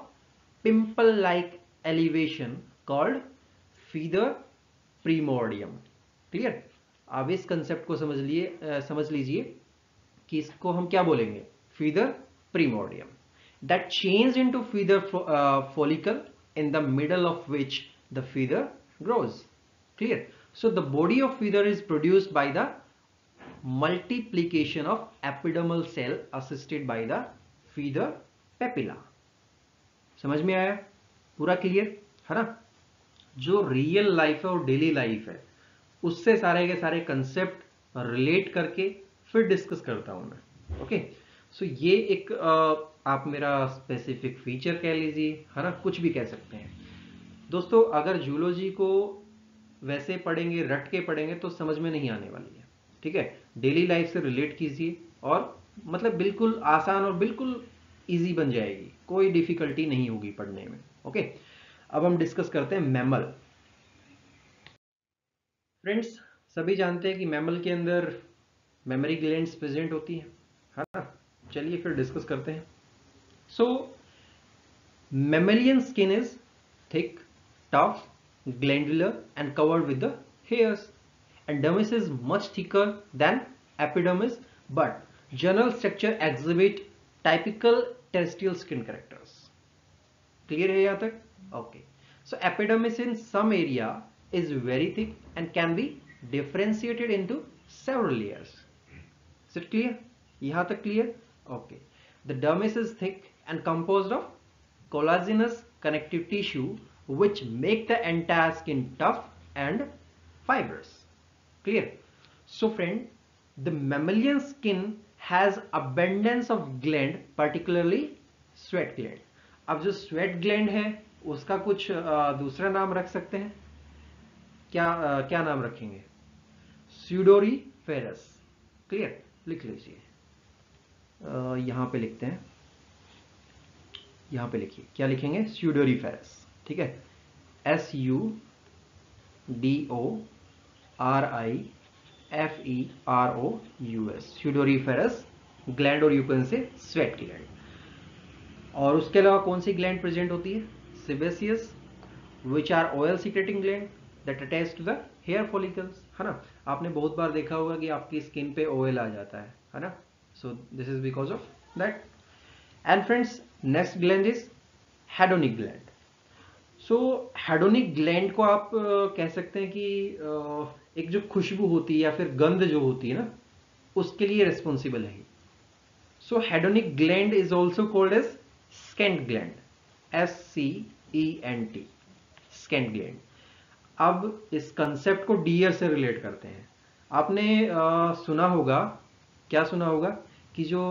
pimple like elevation called feather primordium. Clear, अब इस कंसेप्ट को समझ लीजिए कि इसको हम क्या बोलेंगे, feather primordium, that change into feather follicle in the middle of which the feather grows. Clear, so the body of feather is produced by the multiplication of epidermal cell assisted by the feather papilla. समझ में आया, पूरा clear है ना। जो real life है और daily life है उससे सारे के सारे कंसेप्ट रिलेट करके फिर डिस्कस करता हूं मैं। ओके, सो ये एक आप मेरा स्पेसिफिक फीचर कह लीजिए, है ना, कुछ भी कह सकते हैं। दोस्तों अगर जूलॉजी को वैसे पढ़ेंगे, रट के पढ़ेंगे तो समझ में नहीं आने वाली है, ठीक है। डेली लाइफ से रिलेट कीजिए और मतलब बिल्कुल आसान और बिल्कुल इजी बन जाएगी, कोई डिफिकल्टी नहीं होगी पढ़ने में। ओके, अब हम डिस्कस करते हैं मैमल। फ्रेंड्स, सभी जानते हैं कि मैमल के अंदर मेमोरी ग्लैंड्स प्रेजेंट होती हैं, है ना। चलिए फिर डिस्कस करते हैं। सो mammalian skin is thick, tough, glandular and covered with the hairs, and dermis is much thicker than epidermis, but general structure exhibit typical terrestrial skin characters. Clear है यहाँ तक? Okay. So epidermis in some area is very thick and can be differentiated into several layers. Is it clear? यहाँ तक clear? Okay. The dermis is thick and composed of collagenous connective tissue which make the entire skin tough and fibrous. Clear? So friend, the mammalian skin has abundance of gland, particularly sweat gland. अब जो sweat gland है उसका कुछ दूसरा नाम रख सकते हैं क्या? क्या नाम रखेंगे? स्यूडोरीफेरस। क्लियर, लिख लीजिए। यहां पे लिखते हैं, यहां पे लिखिए, क्या लिखेंगे? स्यूडोरीफेरस, ठीक है। SUDORIFEROUS, स्यूडोरीफेरस ग्लैंड, और यूपन से स्वेट ग्लैंड। और उसके अलावा कौन सी ग्लैंड प्रेजेंट होती है? Sebaceous, which are oil secreting gland that attach to the hair follicles, है ना। आपने बहुत बार देखा होगा कि आपकी स्किन पे ऑयल आ जाता है ना। So this is because of that. And friends, next gland is hedonic gland. So hedonic gland को आप कह सकते हैं कि एक जो खुशबू होती है या फिर गंध जो होती है ना, उसके लिए रिस्पॉन्सिबल है। So hedonic gland is also called as scent gland, SCENT, scent gland. अब इस कंसेप्ट को डियर से रिलेट करते हैं। आपने सुना होगा, क्या सुना होगा, कि जो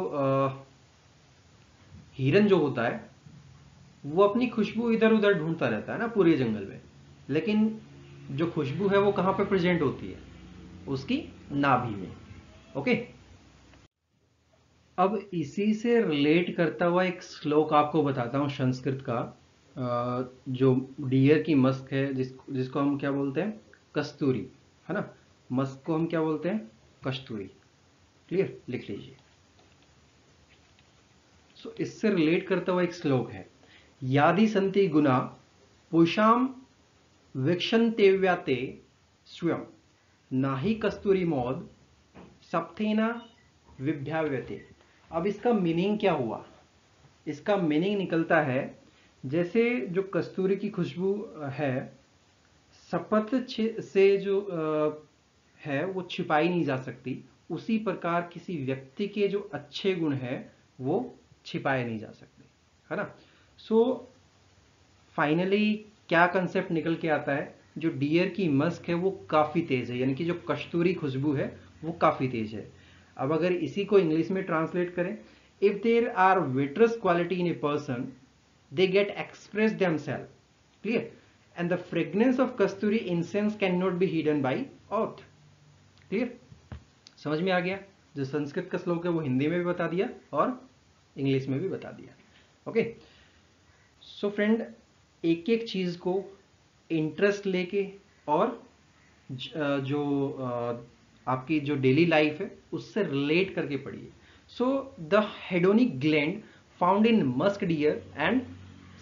हिरन जो होता है वो अपनी खुशबू इधर उधर ढूंढता रहता है ना पूरे जंगल में, लेकिन जो खुशबू है वो कहां पे प्रेजेंट होती है? उसकी नाभि में। ओके, अब इसी से रिलेट करता हुआ एक श्लोक आपको बताता हूं संस्कृत का, जो डियर की मस्क है, जिसको हम क्या बोलते हैं? कस्तूरी, है ना। मस्क को हम क्या बोलते हैं? कस्तूरी। क्लियर, लिख लीजिए। सो इससे रिलेट करता हुआ एक श्लोक है, यादि संति गुना पुषाम विक्षन्तेव्याते स्वयं नाहि कस्तूरी मौद सप्थेना विभ्याव्यते। अब इसका मीनिंग क्या हुआ? इसका मीनिंग निकलता है, जैसे जो कस्तूरी की खुशबू है, शपथ से जो है वो छिपाई नहीं जा सकती, उसी प्रकार किसी व्यक्ति के जो अच्छे गुण है वो छिपाए नहीं जा सकते, है ना। सो फाइनली क्या कंसेप्ट निकल के आता है? जो डियर की मस्क है वो काफी तेज है, यानी कि जो कस्तूरी खुशबू है वो काफी तेज है। अब अगर इसी को इंग्लिश में ट्रांसलेट करें, इफ देयर आर विट्रस quality in a person they get express themselves, clear, and the fragrance of kasturi incense cannot be hidden by oath, clear। समझ में आ गया? जो संस्कृत का श्लोक है वो हिंदी में भी बता दिया और इंग्लिश में भी बता दिया। ओके, सो फ्रेंड, एक एक चीज को इंटरेस्ट लेके और जो आपकी जो डेली लाइफ है उससे रिलेट करके पढ़िए। So the hedonic gland found in musk deer and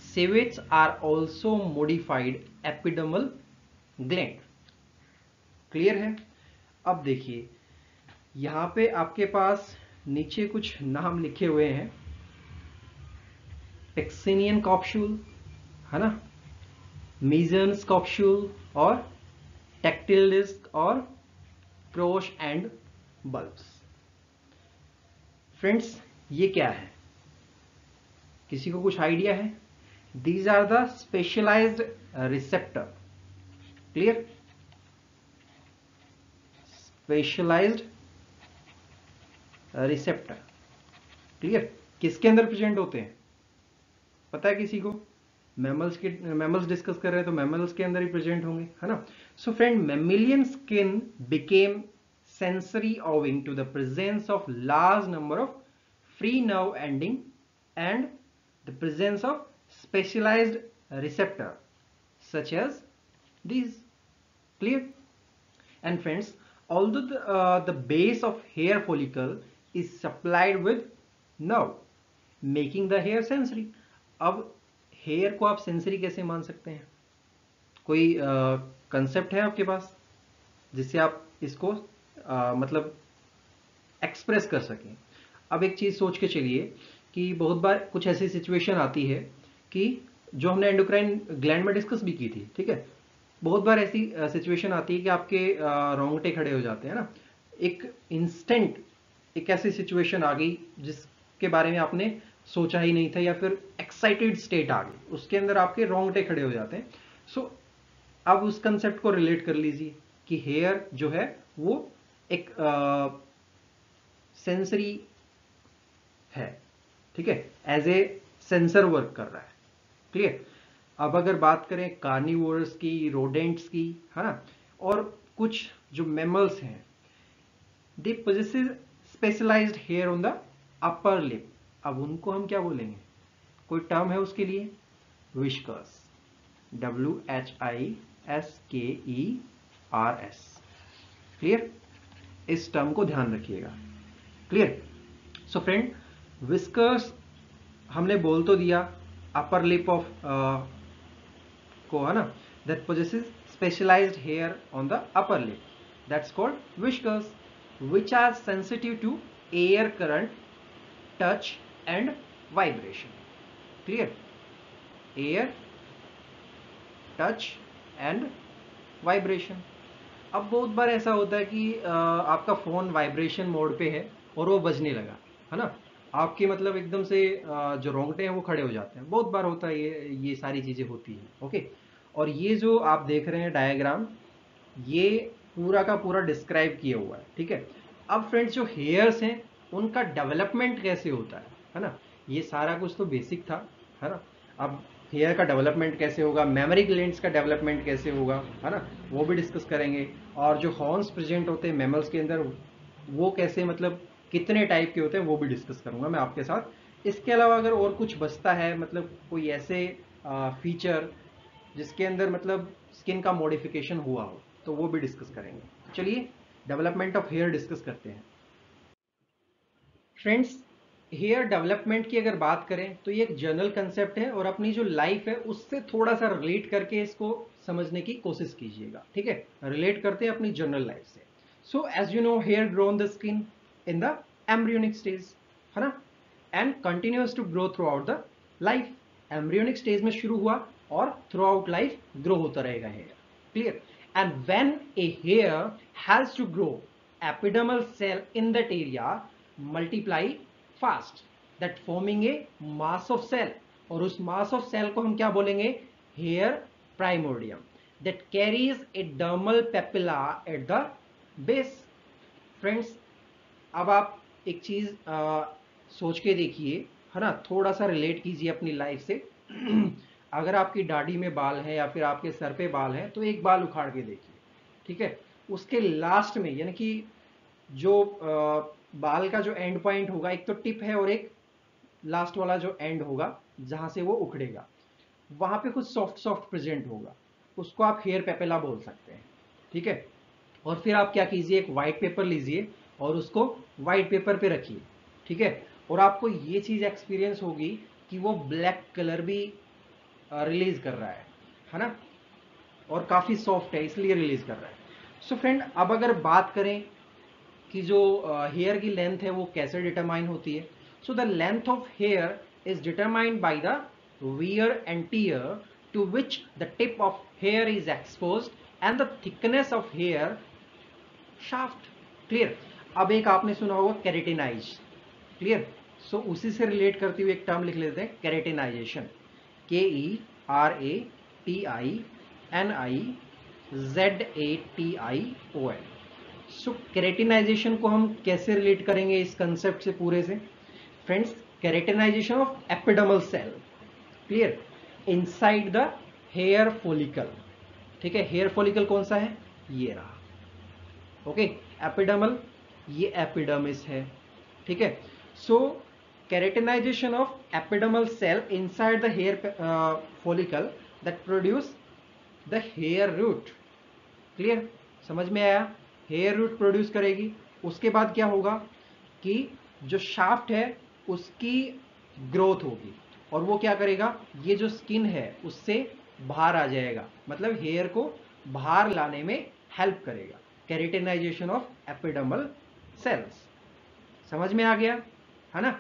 civets are also modified epidermal gland। Clear है? अब देखिए, यहां पे आपके पास नीचे कुछ नाम लिखे हुए हैं, पेक्सिनियन कॉप्सूल, है ना, मीजन्स कॉप्सूल और टैक्टिल डिस्क और क्रोश एंड बल्ब्स। फ्रेंड्स, ये क्या है? किसी को कुछ आइडिया है? These are the specialised receptor clear? Specialised receptor, clear? किसके अंदर प्रेजेंट होते हैं, पता है किसी को? मैमल्स डिस्कस कर रहे हैं तो मैमल्स के अंदर ही प्रेजेंट होंगे, है ना? So friend, mammalian skin became sensory owing to the presence of large number of free nerve ending and the presence of specialised receptor such as these. Clear? And friends, although the base of hair follicle is supplied with nerve making the hair sensory. अब hair को आप sensory कैसे मान सकते हैं? कोई concept है आपके पास जिससे आप इसको मतलब एक्सप्रेस कर सकें? अब एक चीज सोच के चलिए कि बहुत बार कुछ ऐसी सिचुएशन आती है कि जो हमने एंडोक्राइन ग्लैंड में डिस्कस भी की थी, ठीक है? बहुत बार ऐसी सिचुएशन आती है कि आपके रोंगटे खड़े हो जाते हैं ना, एक इंस्टेंट एक ऐसी सिचुएशन आ गई जिसके बारे में आपने सोचा ही नहीं था, या फिर एक्साइटेड स्टेट आ गई, उसके अंदर आपके रोंगटे खड़े हो जाते हैं. सो अब उस कंसेप्ट को रिलेट कर लीजिए कि हेयर जो है वो एक सेंसरी है, ठीक है? एज ए सेंसर वर्क कर रहा है. क्लियर? अब अगर बात करें कार्निवोरस की, रोडेंट्स की, है ना, और कुछ जो मैमल्स हैं, they possess specialized hair on the upper lip. अब उनको हम क्या बोलेंगे? कोई टर्म है उसके लिए? विस्कर्स. WHISKERS. क्लियर? इस टर्म को ध्यान रखिएगा. क्लियर? सो फ्रेंड, विस्कर्स हमने बोल तो दिया अपर लिप ऑफ को, है ना, that possesses specialized hair on the upper lip, that's called whiskers, which are sensitive to air current, touch and vibration. Clear? Air, touch and vibration. अब बहुत बार ऐसा होता है कि आपका फोन वाइब्रेशन मोड पे है और वो बजने लगा, है ना, आपके मतलब एकदम से जो रोंगटे हैं वो खड़े हो जाते हैं. बहुत बार होता है, ये सारी चीजें होती हैं. ओके? और ये जो आप देख रहे हैं डायग्राम, ये पूरा का पूरा डिस्क्राइब किया हुआ है, ठीक है? अब फ्रेंड्स, जो हेयर्स हैं उनका डेवलपमेंट कैसे होता है ना, ये सारा कुछ तो बेसिक था, है ना. अब हेयर का डेवलपमेंट कैसे होगा, मेमोरी ग्लैंड्स का डेवलपमेंट कैसे होगा, है ना, वो भी डिस्कस करेंगे. और जो हॉर्न्स प्रेजेंट होते हैं मैमल्स के अंदर, वो कैसे मतलब कितने टाइप के होते हैं वो भी डिस्कस करूंगा मैं आपके साथ. इसके अलावा अगर और कुछ बचता है, मतलब कोई ऐसे फीचर जिसके अंदर मतलब स्किन का मॉडिफिकेशन हुआ हो, तो वो भी डिस्कस करेंगे. चलिए डेवलपमेंट ऑफ हेयर डिस्कस करते हैं. फ्रेंड्स, हेयर डेवलपमेंट की अगर बात करें तो ये एक जनरल कंसेप्ट है और अपनी जो लाइफ है उससे थोड़ा सा रिलेट करके इसको समझने की कोशिश कीजिएगा, ठीक है? रिलेट करते हैं अपनी जनरल लाइफ से. So as you know, hair grow on the skin in the embryonic stage, है ना, and continuous to grow throughout the life. Embryonic stage में शुरू हुआ और थ्रू आउट लाइफ ग्रो होता रहेगा hair. Clear? And when a hair has to grow, epidermal cell in that area multiply fast, that forming a mass of cell, और उस mass of cell को हम क्या बोलेंगे? hair primordium, that carries a dermal papilla at the base. friends, अब आप एक चीज सोच के देखिए, है ना, थोड़ा सा रिलेट कीजिए अपनी लाइफ से. अगर आपकी दाढ़ी में बाल है या फिर आपके सर पे बाल है, तो एक बाल उखाड़ के देखिए, ठीक है? उसके लास्ट में, यानी कि जो बाल का जो एंड पॉइंट होगा, एक तो टिप है और एक लास्ट वाला जो एंड होगा जहां से वो उखड़ेगा, वहां पे कुछ सॉफ्ट सॉफ्ट प्रेजेंट होगा, उसको आप हेयर पेपेला बोल सकते हैं, ठीक है? और फिर आप क्या कीजिए, एक व्हाइट पेपर लीजिए और उसको व्हाइट पेपर पे रखिए, ठीक है? और आपको ये चीज एक्सपीरियंस होगी कि वो ब्लैक कलर भी रिलीज कर रहा है ना, और काफी सॉफ्ट है इसलिए रिलीज कर रहा है. सो फ्रेंड, अब अगर बात करें कि जो हेयर की लेंथ है वो कैसे डिटरमाइन होती है, so the length of hair is determined by the wear and tear to which the tip of hair is exposed and the thickness of hair shaft. Clear? अब एक आपने सुना होगा केरेटिनाइज. क्लियर? सो उसी से रिलेट करते हुए एक टर्म लिख लेते हैं, केरेटिनाइजेशन. KERATINIZATION. ZATION। सो केरेटिनाइजेशन को हम कैसे रिलेट करेंगे इस कंसेप्ट से पूरे से? Friends, keratinization of epidermal cell, clear, inside the hair follicle. ठीक है, हेयर फॉलिकल कौन सा है? ये रहा। ओके, एपिडर्मल, ये एपिडर्मिस है। ठीक है, so keratinization of epidermal cell inside the hair follicle that produce the hair root. Clear, समझ में आया? हेयर रूट प्रोड्यूस करेगी। उसके बाद क्या होगा कि जो शाफ्ट है उसकी ग्रोथ होगी, और वो क्या करेगा, ये जो स्किन है उससे बाहर आ जाएगा, मतलब हेयर को बाहर लाने में हेल्प करेगा। केरेटिनाइजेशन ऑफ एपिडर्मल सेल्स, समझ में आ गया है ना?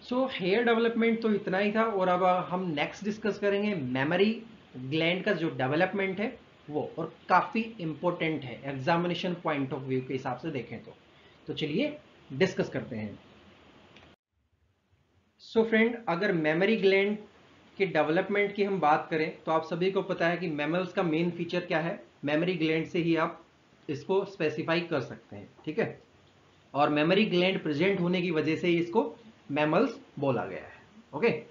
सो हेयर डेवलपमेंट तो इतना ही था, और अब हम नेक्स्ट डिस्कस करेंगे मेमोरी ग्लैंड का जो डेवलपमेंट है वो, और काफी इंपॉर्टेंट है एग्जामिनेशन पॉइंट ऑफ व्यू के हिसाब से देखें तो चलिए डिस्कस करते हैं। सो फ्रेंड, अगर मेमोरी ग्लैंड के डेवलपमेंट की हम बात करें तो आप सभी को पता है कि मैमल्स का मेन फीचर क्या है, मेमोरी ग्लैंड से ही आप इसको स्पेसिफाई कर सकते हैं। ठीक है, और मेमोरी ग्लैंड प्रेजेंट होने की वजह से इसको मैमल्स बोला गया है। Okay,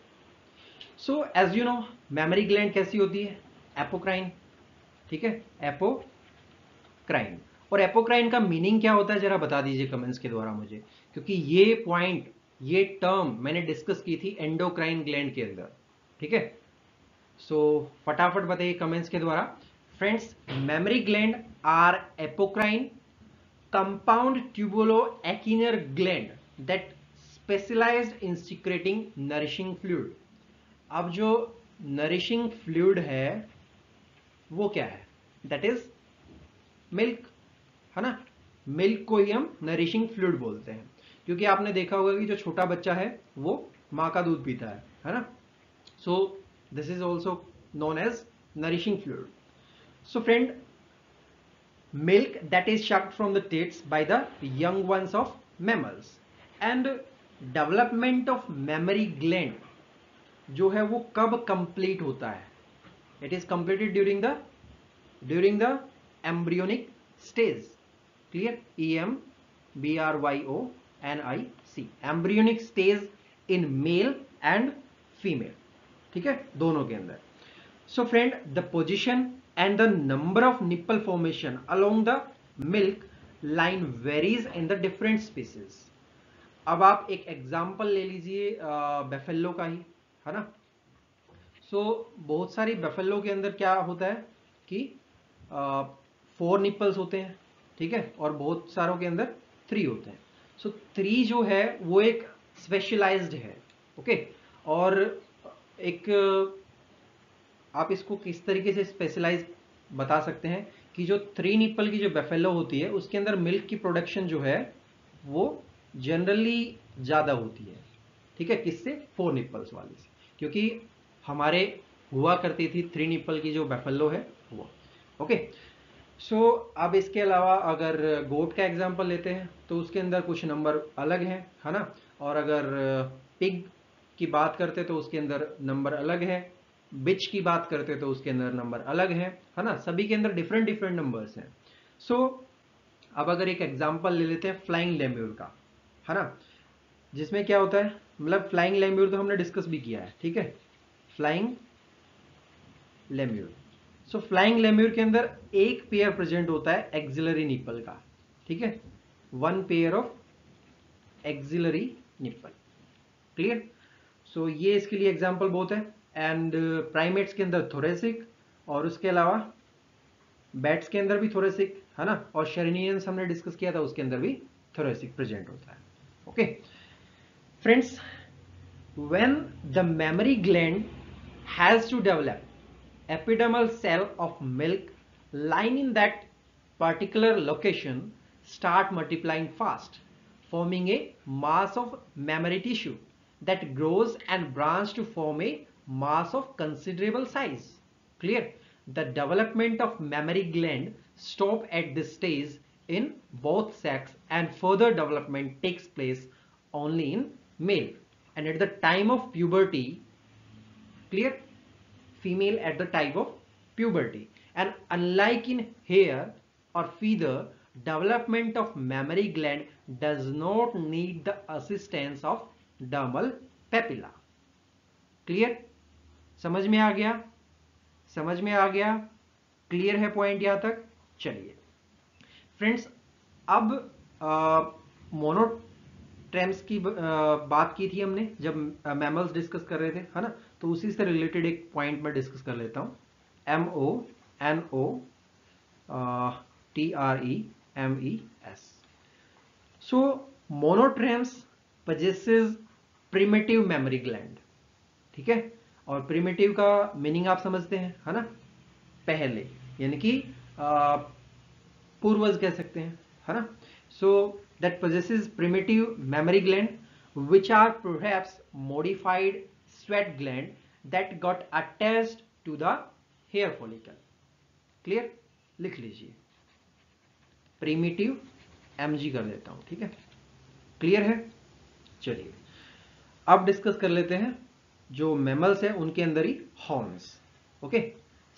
so as you know, mammary gland कैसी होती है? एपोक्राइन। ठीक है, एपोक्राइन। और एपोक्राइन का मीनिंग क्या होता है जरा बता दीजिए कमेंट्स के द्वारा मुझे, क्योंकि ये पॉइंट, ये टर्म मैंने डिस्कस की थी एंडोक्राइन ग्लैंड के अंदर। ठीक है, सो फटाफट बताइए कमेंट्स के द्वारा। Friends, mammary gland are apocrine compound tubuloacinar gland that specialized in secreting nourishing fluid। अब जो नरिशिंग फ्लूइड है वो क्या है? दैट इज मिल्क, है ना? मिल्क को ही हम नरिशिंग फ्लूइड बोलते हैं, क्योंकि आपने देखा होगा कि जो छोटा बच्चा है वो माँ का दूध पीता है ना? So this is also known as nourishing fluid. So friend, milk that is sucked from the teats by the young ones of mammals, and development of mammary gland जो है वो कब कंप्लीट होता है? It is completed during the embryonic stage. Clear, EMBRYONIC, embryonic stage in male and female. ठीक है, दोनों के अंदर। सो friend, the position and the number of nipple formation along the milk line varies in the different species। अब आप एक example ले लीजिए बेफेलो का ही, है ना? सो बहुत सारी बेफेलो के अंदर क्या होता है कि 4 निपल्स होते हैं। ठीक है, और बहुत सारों के अंदर 3 होते हैं। सो 3 जो है वो एक स्पेशलाइज्ड है। ओके, और एक आप इसको किस तरीके से स्पेशलाइज बता सकते हैं कि जो 3 निपल की जो बेफेलो होती है उसके अंदर मिल्क की प्रोडक्शन जो है वो जनरली ज़्यादा होती है। ठीक है, किससे? 4 निपल्स वाली से, क्योंकि हमारे हुआ करती थी 3 निपल की जो बेफेलो है वो। ओके, सो अब इसके अलावा अगर गोट का एग्जांपल लेते हैं तो उसके अंदर कुछ नंबर अलग हैं, है ना? और अगर पिग की बात करते तो उसके अंदर नंबर अलग है, बिच की बात करते तो उसके अंदर नंबर अलग है ना? सभी के अंदर डिफरेंट डिफरेंट नंबर्स हैं। सो अब अगर एक एग्जांपल ले लेते हैं फ्लाइंग लेम्यूर का, है ना? जिसमें क्या होता है, मतलब फ्लाइंग लेम्यूर तो हमने डिस्कस भी किया है। ठीक है, फ्लाइंग लेम्यूर। सो फ्लाइंग लेम्यूर के अंदर एक पेयर प्रेजेंट होता है एक्सिलरी निपल का। ठीक है, 1 pair of axillary nipple. Clear, so ये इसके लिए एग्जांपल बहुत है। एंड प्राइमेट्स के अंदर थोरेसिक, और उसके अलावा बैट्स के अंदर भी थोरेसिक, है ना? और शेरिनियंस हमने डिस्कस किया था, उसके अंदर भी थोरेसिक प्रेजेंट होता है। Okay friends, when the mammary gland has to develop epidermal cell of milk line in that particular location start multiplying fast, forming a mass of mammary tissue that grows and branches to form a mass of considerable size. Clear? The development of mammary gland stop at this stage in both sex, and further development takes place only in male. And at the time of puberty, clear, female at the time of puberty, And unlike in hair or feather, development of mammary gland does not need the assistance of dermal papilla. Clear? समझ में आ गया? समझ में आ गया? Clear है point यहां तक? चलिए फ्रेंड्स, अब मोनोट्रेम्स की बात की थी हमने जब मैमल्स डिस्कस कर रहे थे, है ना? तो उसी से रिलेटेड एक पॉइंट मैं डिस्कस कर लेता हूं। MONOTREMES। सो मोनोट्रेम्स possesses primitive memory gland, ठीक है? और प्रिमिटिव का मीनिंग आप समझते हैं, है ना? पहले, यानी कि पूर्वज कह सकते हैं, है ना? So that possesses primitive memory gland which are perhaps modified sweat gland that got attached to the hair follicle. Clear? लिख लीजिए, प्रिमिटिव mg कर देता हूं, ठीक है? क्लियर है? चलिए अब डिस्कस कर लेते हैं जो मैमल्स है उनके अंदर ही हॉर्न्स। ओके,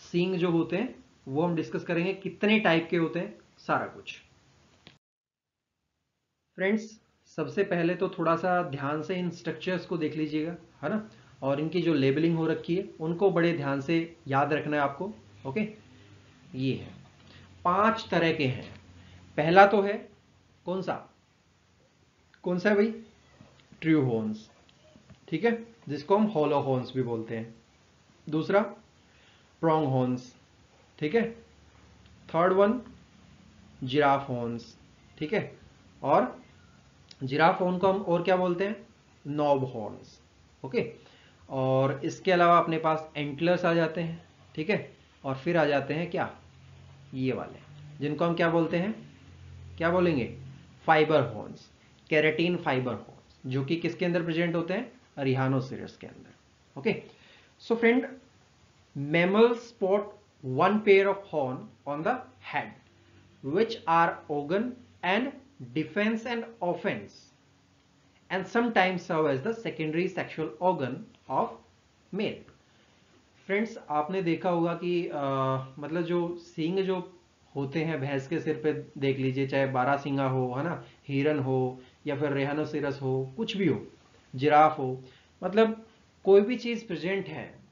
सींग जो होते हैं वो हम डिस्कस करेंगे, कितने टाइप के होते हैं, सारा कुछ। फ्रेंड्स, सबसे पहले तो थोड़ा सा ध्यान से इन स्ट्रक्चर्स को देख लीजिएगा, है ना? और इनकी जो लेबलिंग हो रखी है उनको बड़े ध्यान से याद रखना है आपको। ओके, ये है 5 तरह के हैं। पहला तो है कौन सा? कौन सा है भाई? ट्रू हॉर्न्स, ठीक है, जिसको हम हॉलो हॉर्न्स भी बोलते हैं। दूसरा प्रोंग हॉर्न्स, ठीक है। थर्ड वन जिराफ हॉर्न्स, ठीक है। और जिराफ हॉर्न को हम और क्या बोलते हैं? Knob horns. ओके, और इसके अलावा अपने पास एंटलर्स आ जाते हैं, ठीक है। और फिर आ जाते हैं क्या? ये वाले, जिनको हम क्या बोलते हैं? क्या बोलेंगे? Fibre horns, keratin fibre horns, जो कि किसके अंदर प्रेजेंट होते हैं? रिहानोसिरस के अंदर। Okay, so friend, mammals spot one pair of horn on the head, which are organ and defense and offense, and sometimes serve as the secondary sexual organ of male. Friends, आपने देखा होगा कि मतलब जो सींग जो होते हैं भैंस के सिर पे, देख लीजिए, चाहे बारहसिंगा हो, है ना, हिरन हो, या फिर रेहानोसिरस हो, कुछ भी हो, जिराफ हो, मतलब कोई भी चीज प्रेजेंट है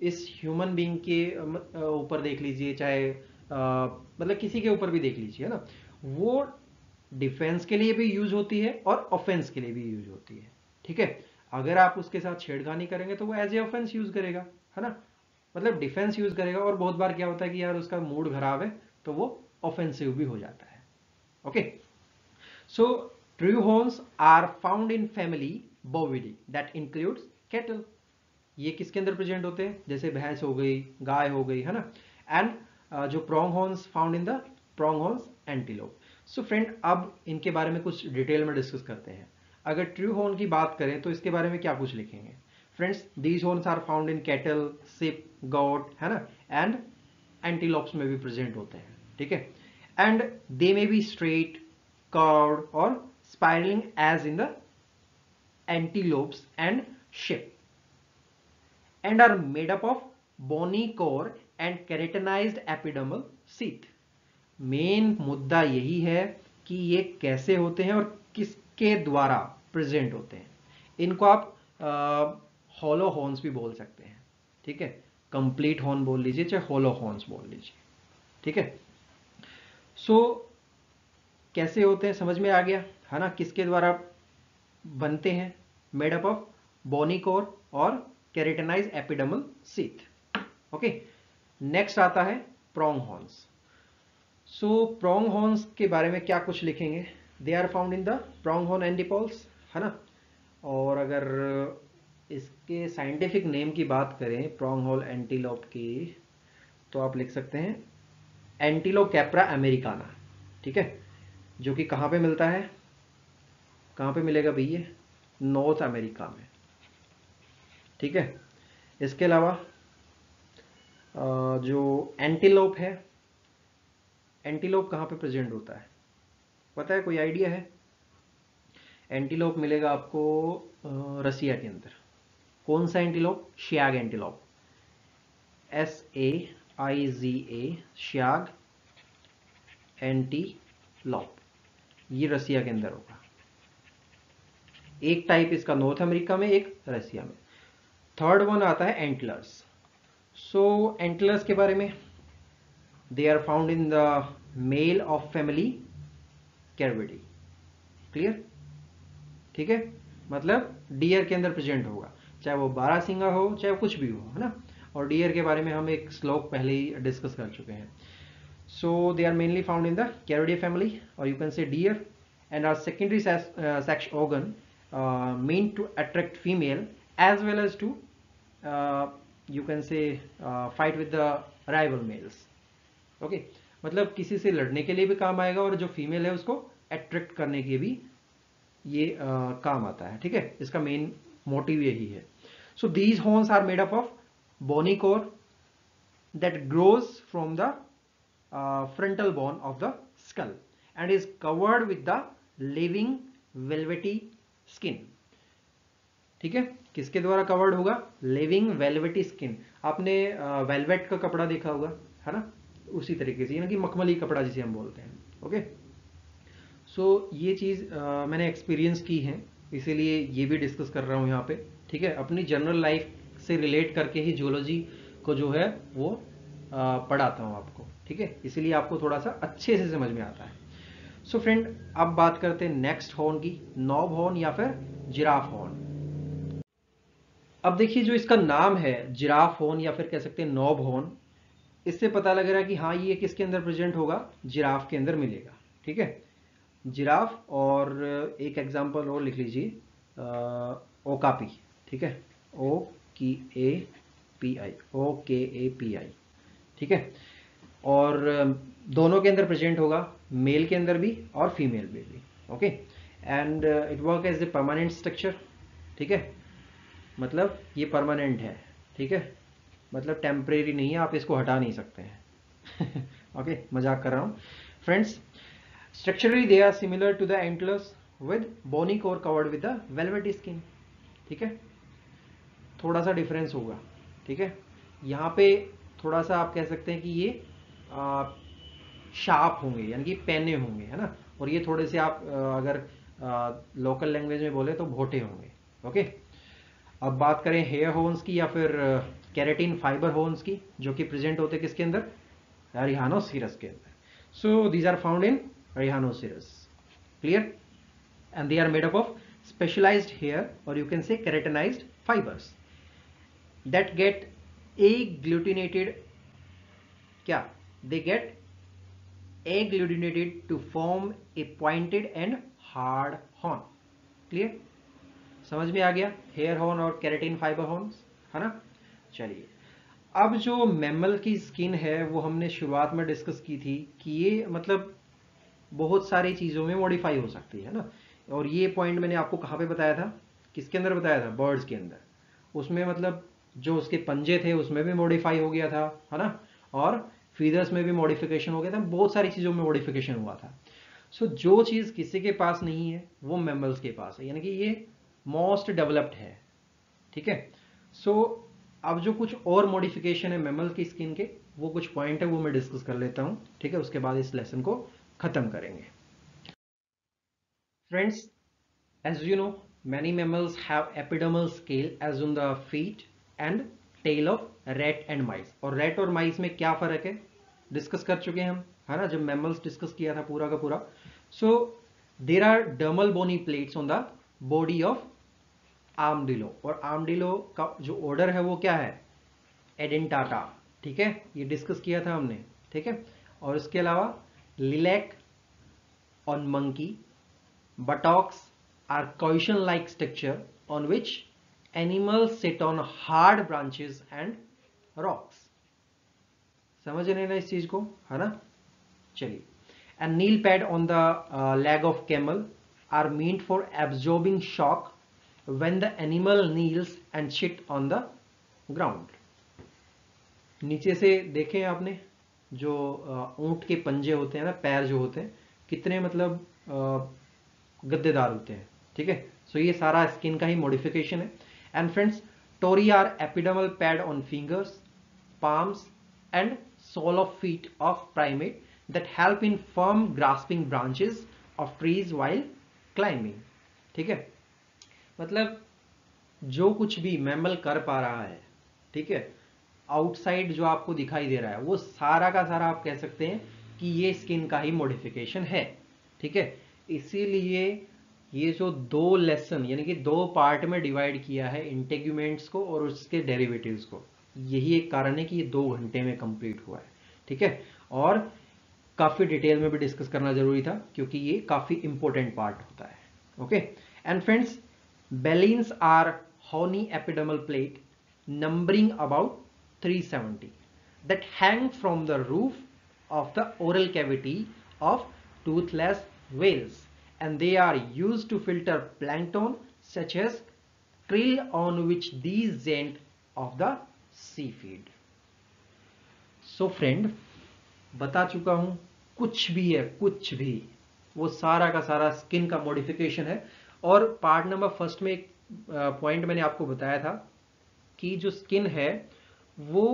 इस ह्यूमन बीइंग के ऊपर, देख लीजिए, चाहे मतलब किसी के ऊपर भी देख लीजिए, है ना, वो डिफेंस के लिए भी यूज होती है और ऑफेंस के लिए भी यूज होती है, ठीक है। अगर आप उसके साथ छेड़खानी करेंगे तो वो एज ए ऑफेंस यूज करेगा, है ना, मतलब डिफेंस यूज करेगा। और बहुत बार क्या होता है कि यार उसका मूड खराब है तो वो ऑफेंसिव भी हो जाता है। Okay, so true horns are found in family bovidae that includes cattle. ये किसके अंदर प्रेजेंट होते हैं? जैसे भैंस हो गई, गाय हो गई, है ना। एंड जो prong horns found in the prong horns antelope. So friend, अब इनके बारे में कुछ डिटेल में डिस्कस करते हैं। अगर ट्रू हॉर्न की बात करें तो इसके बारे में क्या कुछ लिखेंगे? Friends, these horns are found in cattle, sheep, goat, है ना, एंड एंटीलोप्स में भी प्रेजेंट होते हैं, ठीक है। And they may be straight, curved और spiralling as in the antelopes and sheep, and are made up of bony core and keratinized epidermal sheath. Main मुद्दा यही है कि ये कैसे होते हैं और किसके द्वारा प्रेजेंट होते हैं। इनको आप हॉलो हॉर्न्स भी बोल सकते हैं, ठीक है। कंप्लीट हॉर्न बोल लीजिए, चाहे हॉलो हॉर्न्स बोल लीजिए, ठीक है। सो कैसे होते हैं समझ में आ गया, है ना, किसके द्वारा बनते हैं? Made up of bony core और keratinized epidermal sheath. Okay, next आता है prong horns. So prong horns के बारे में क्या कुछ लिखेंगे? They are found in the prong horn antelopes, है ना। और अगर इसके साइंटिफिक नेम की बात करें प्रोंग हॉर्न एंटीलोप की, तो आप लिख सकते हैं एंटीलोकैप्रा अमेरिकाना, ठीक है, जो कि कहाँ पे मिलता है? कहाँ पे मिलेगा भैया? नॉर्थ अमेरिका में, ठीक है। इसके अलावा जो एंटीलोप है, एंटीलोप कहाँ पे प्रेजेंट होता है पता है? कोई आइडिया है? एंटीलोप मिलेगा आपको रसिया के अंदर। कौन सा antelope? Saiga antelope, SAIG, IZA saiga, antelope, ये रसिया के अंदर होगा। एक टाइप इसका नॉर्थ अमेरिका में, एक रसिया में। थर्ड वन आता है एंटलर्स। सो एंटलर्स के बारे में, they are found in the male of family cervidae. Clear? ठीक है, मतलब डियर के अंदर प्रेजेंट होगा, चाहे वो 12 सिंगा हो, चाहे कुछ भी हो, है ना। और डियर के बारे में हम एक श्लोक पहले ही डिस्कस कर चुके हैं। So they are mainly found in the cervidae family, और you can say deer, and are secondary sex organ mean to attract female as well as to you can say fight with the rival males. Okay, मतलब किसी से लड़ने के लिए भी काम आएगा, और जो फीमेल है उसको अट्रैक्ट करने के भी ये काम आता है। ठीक है, इसका मेन मोटिव यही है। So these horns are made up of bony core that grows from the frontal bone of the skull and is covered with the living velvety skin. ठीक है, किसके द्वारा कवर्ड होगा? Living velvety skin. आपने velvet का कपड़ा देखा होगा, है ना, उसी तरीके से, यानी कि मखमली कपड़ा जिसे हम बोलते हैं। ओके, सो ये चीज मैंने एक्सपीरियंस की है, इसीलिए ये भी डिस्कस कर रहा हूं यहाँ पे। ठीक है, अपनी जनरल लाइफ से रिलेट करके ही जूलॉजी को जो है वो पढ़ाता हूं आपको। ठीक है, इसीलिए आपको थोड़ा सा अच्छे से समझ में आता है। सो फ्रेंड, अब बात करते हैं नेक्स्ट हॉर्न की, नॉब हॉर्न या फिर जिराफ हॉर्न। अब देखिए, जो इसका नाम है जिराफ हॉर्न या फिर कह सकते हैं नॉब हॉर्न, इससे पता लग रहा है कि हाँ, ये किसके अंदर प्रेजेंट होगा? जिराफ के अंदर मिलेगा। ठीक है, जिराफ, और एक एग्जांपल और लिख लीजिए, ओकापी। ठीक है, OKAPI, OKAPI। ठीक है, और दोनों के अंदर प्रेजेंट होगा, मेल के अंदर भी और फीमेल में भी। Okay, and it work as a permanent structure. ठीक है, मतलब ये परमानेंट है। ठीक है, मतलब टेम्परेरी नहीं है, आप इसको हटा नहीं सकते हैं। ओके, मजाक कर रहा हूँ friends. Structurally they are similar to the antlers with bony core covered with the velvety skin. ठीक है, थोड़ा सा डिफरेंस होगा। ठीक है, यहाँ पे थोड़ा सा आप कह सकते हैं कि ये शार्प होंगे, यानी कि पेने होंगे, है ना, और ये थोड़े से आप अगर लोकल लैंग्वेज में बोले तो भोटे होंगे। ओके, अब बात करें हेयर हॉर्न्स की या फिर कैरेटिन फाइबर हॉर्न्स की, जो कि प्रेजेंट होते किसके अंदर? रिहानोसिरस के अंदर। So these are found in rhinoceros. Clear? And they are made up of specialized hair, और you can say keratinized fibres that get agglutinated, क्या? They get agglutinated to form a pointed and hard horn. Clear? समझ में आ गया hair horn और keratin fibre horns, है ना। चलिए, अब जो मैमल की स्किन है वो हमने शुरुआत में डिस्कस की थी कि ये मतलब बहुत सारी चीजों में मॉडिफाई हो सकती है ना, और ये पॉइंट मैंने आपको कहाँ पे बताया था? किसके अंदर बताया था? बर्ड्स के अंदर। उसमें मतलब जो उसके पंजे थे उसमें भी मॉडिफाई हो गया था, है ना, और फीदर्स में भी मॉडिफिकेशन हो गया था, बहुत सारी चीजों में मॉडिफिकेशन हुआ था। सो जो चीज किसी के पास नहीं है वो मैमल्स के पास है, यानी कि ये मोस्ट डेवलप्ड है। ठीक है, सो अब जो कुछ और मॉडिफिकेशन है मैमल की स्किन के, वो कुछ पॉइंट है वो मैं डिस्कस कर लेता हूं। ठीक है, उसके बाद इस लेसन को खत्म करेंगे। Friends, as you know, many mammals have epidermal scale as on the feet and tail of rat and mice। और rat और mice में क्या फर्क है डिस्कस कर चुके हैं हम, है ना, जब mammals डिस्कस किया था पूरा का पूरा। So there are dermal bony plates on the body of armadillo, और armadillo का जो ऑर्डर है वो क्या है? एडेंटाटा। ठीक है, ये डिस्कस किया था हमने। ठीक है, और इसके अलावा lilac on monkey, buttocks are cushion-like structure on which animals sit on hard branches and rocks। समझ रहे ना इस चीज को, है ना। चलिए, and kneel pad on the leg of camel are meant for absorbing shock when the animal kneels and sit on the ground। नीचे से देखें आपने, जो ऊंट के पंजे होते हैं ना, पैर जो होते हैं, कितने मतलब गद्देदार होते हैं। ठीक है, सो ये सारा स्किन का ही मॉडिफिकेशन है। And friends, tori are epidermal pad on fingers, palms and sole of feet of primate that help in firm grasping branches of trees while climbing. ठीक है, मतलब जो कुछ भी मैमल कर पा रहा है, ठीक है, आउटसाइड जो आपको दिखाई दे रहा है वो सारा का सारा आप कह सकते हैं कि ये स्किन का ही मॉडिफिकेशन है। ठीक है, इसीलिए ये जो दो लेसन यानी कि दो पार्ट में डिवाइड किया है इंटेग्यूमेंट्स को और उसके डेरिवेटिव्स को, यही एक कारण है कि ये 2 घंटे में कंप्लीट हुआ है। ठीक है, और काफी डिटेल में भी डिस्कस करना जरूरी था क्योंकि ये काफी इंपॉर्टेंट पार्ट होता है। Okay and friends, baleens are horny epidermal plate numbering about 370 that hang from the roof of the oral cavity of toothless whales, and they are used to filter plankton such as krill on which these giant of the sea feed. So friend, बता चुका हूं कुछ भी है, कुछ भी, वो सारा का सारा स्किन का मॉडिफिकेशन है। और पार्ट नंबर फर्स्ट में एक पॉइंट मैंने आपको बताया था कि जो स्किन है वो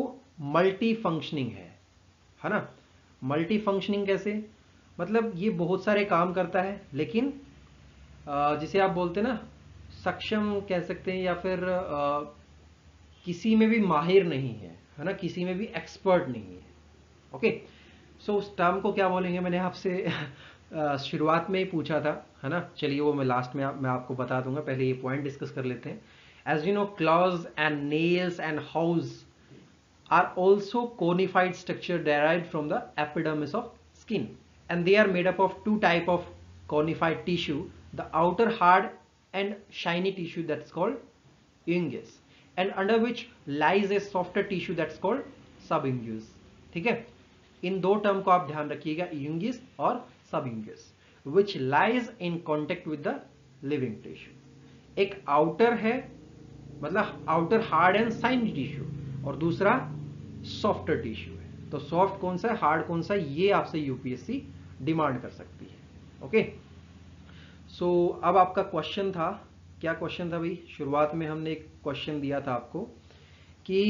मल्टी फंक्शनिंग है ना। मल्टी फंक्शनिंग कैसे, मतलब ये बहुत सारे काम करता है, लेकिन जिसे आप बोलते हैं ना सक्षम कह सकते हैं, या फिर किसी में भी माहिर नहीं है ना, किसी में भी एक्सपर्ट नहीं है। ओके, सो उस टर्म को क्या बोलेंगे, मैंने आपसे शुरुआत में ही पूछा था, है ना। चलिए वो मैं लास्ट में मैं आपको बता दूंगा, पहले ये पॉइंट डिस्कस कर लेते हैं। As you know, claws and nails and hooves are also cornified structure derived from the epidermis of skin, and they are made up of 2 type of conified tissue, the outer hard and shiny tissue that's called unguis, and under which lies a softer tissue that's called subunguis. ठीक है, इन 2 term को आप ध्यान रखिएगा, unguis और subunguis, which lies in contact with the living tissue. एक outer है, मतलब outer hard and shiny tissue, और दूसरा सॉफ्टर टिश्यू है। तो सॉफ्ट कौन सा है, हार्ड कौन सा है, ये आपसे यूपीएससी डिमांड कर सकती है। ओके, सो अब आपका क्वेश्चन था, क्या क्वेश्चन था भाई, शुरुआत में हमने एक क्वेश्चन दिया था आपको कि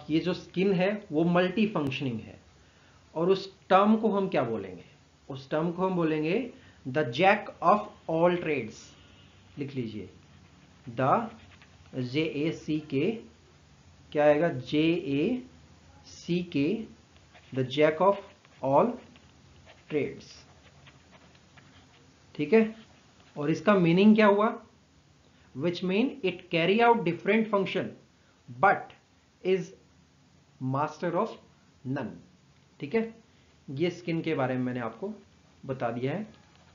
ये जो स्किन है वो मल्टी फंक्शनिंग है, और उस टर्म को हम क्या बोलेंगे, उस टर्म को हम बोलेंगे the jack of all trades. लिख लीजिए, द JACK, क्या आएगा, JACK, the jack of all trades. ठीक है, और इसका मीनिंग क्या हुआ, which mean it carry out different function but is master of none. ठीक है, ये स्किन के बारे में मैंने आपको बता दिया है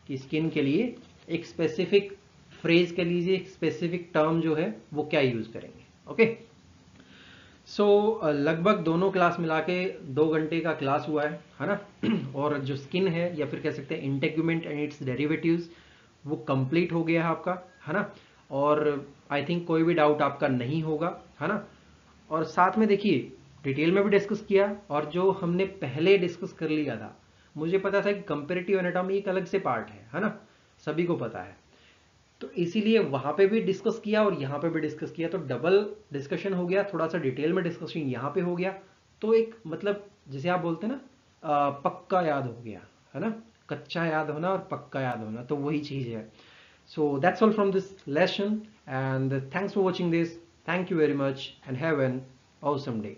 कि स्किन के लिए एक स्पेसिफिक फ्रेज कह लीजिए, एक स्पेसिफिक टर्म जो है वो क्या यूज करेंगे। ओके, सो लगभग दोनों क्लास मिला के 2 घंटे का क्लास हुआ है ना। और जो स्किन है या फिर कह सकते हैं इंटेग्यूमेंट एंड इट्स डेरिवेटिव्स, वो कंप्लीट हो गया है आपका, है ना। और आई थिंक कोई भी डाउट आपका नहीं होगा, है ना। और साथ में देखिए डिटेल में भी डिस्कस किया, और जो हमने पहले डिस्कस कर लिया था, मुझे पता था कि कंपैरेटिव एनाटॉमी एक अलग से पार्ट है ना, सभी को पता है, तो इसीलिए वहां पे भी डिस्कस किया और यहाँ पे भी डिस्कस किया, तो डबल डिस्कशन हो गया, थोड़ा सा डिटेल में डिस्कशन यहाँ पे हो गया, तो एक मतलब जिसे आप बोलते हैं ना पक्का याद हो गया, है ना। कच्चा याद होना और पक्का याद होना, तो वही चीज है। So that's all from this lesson, and thanks for watching this, thank you very much and have an awesome day.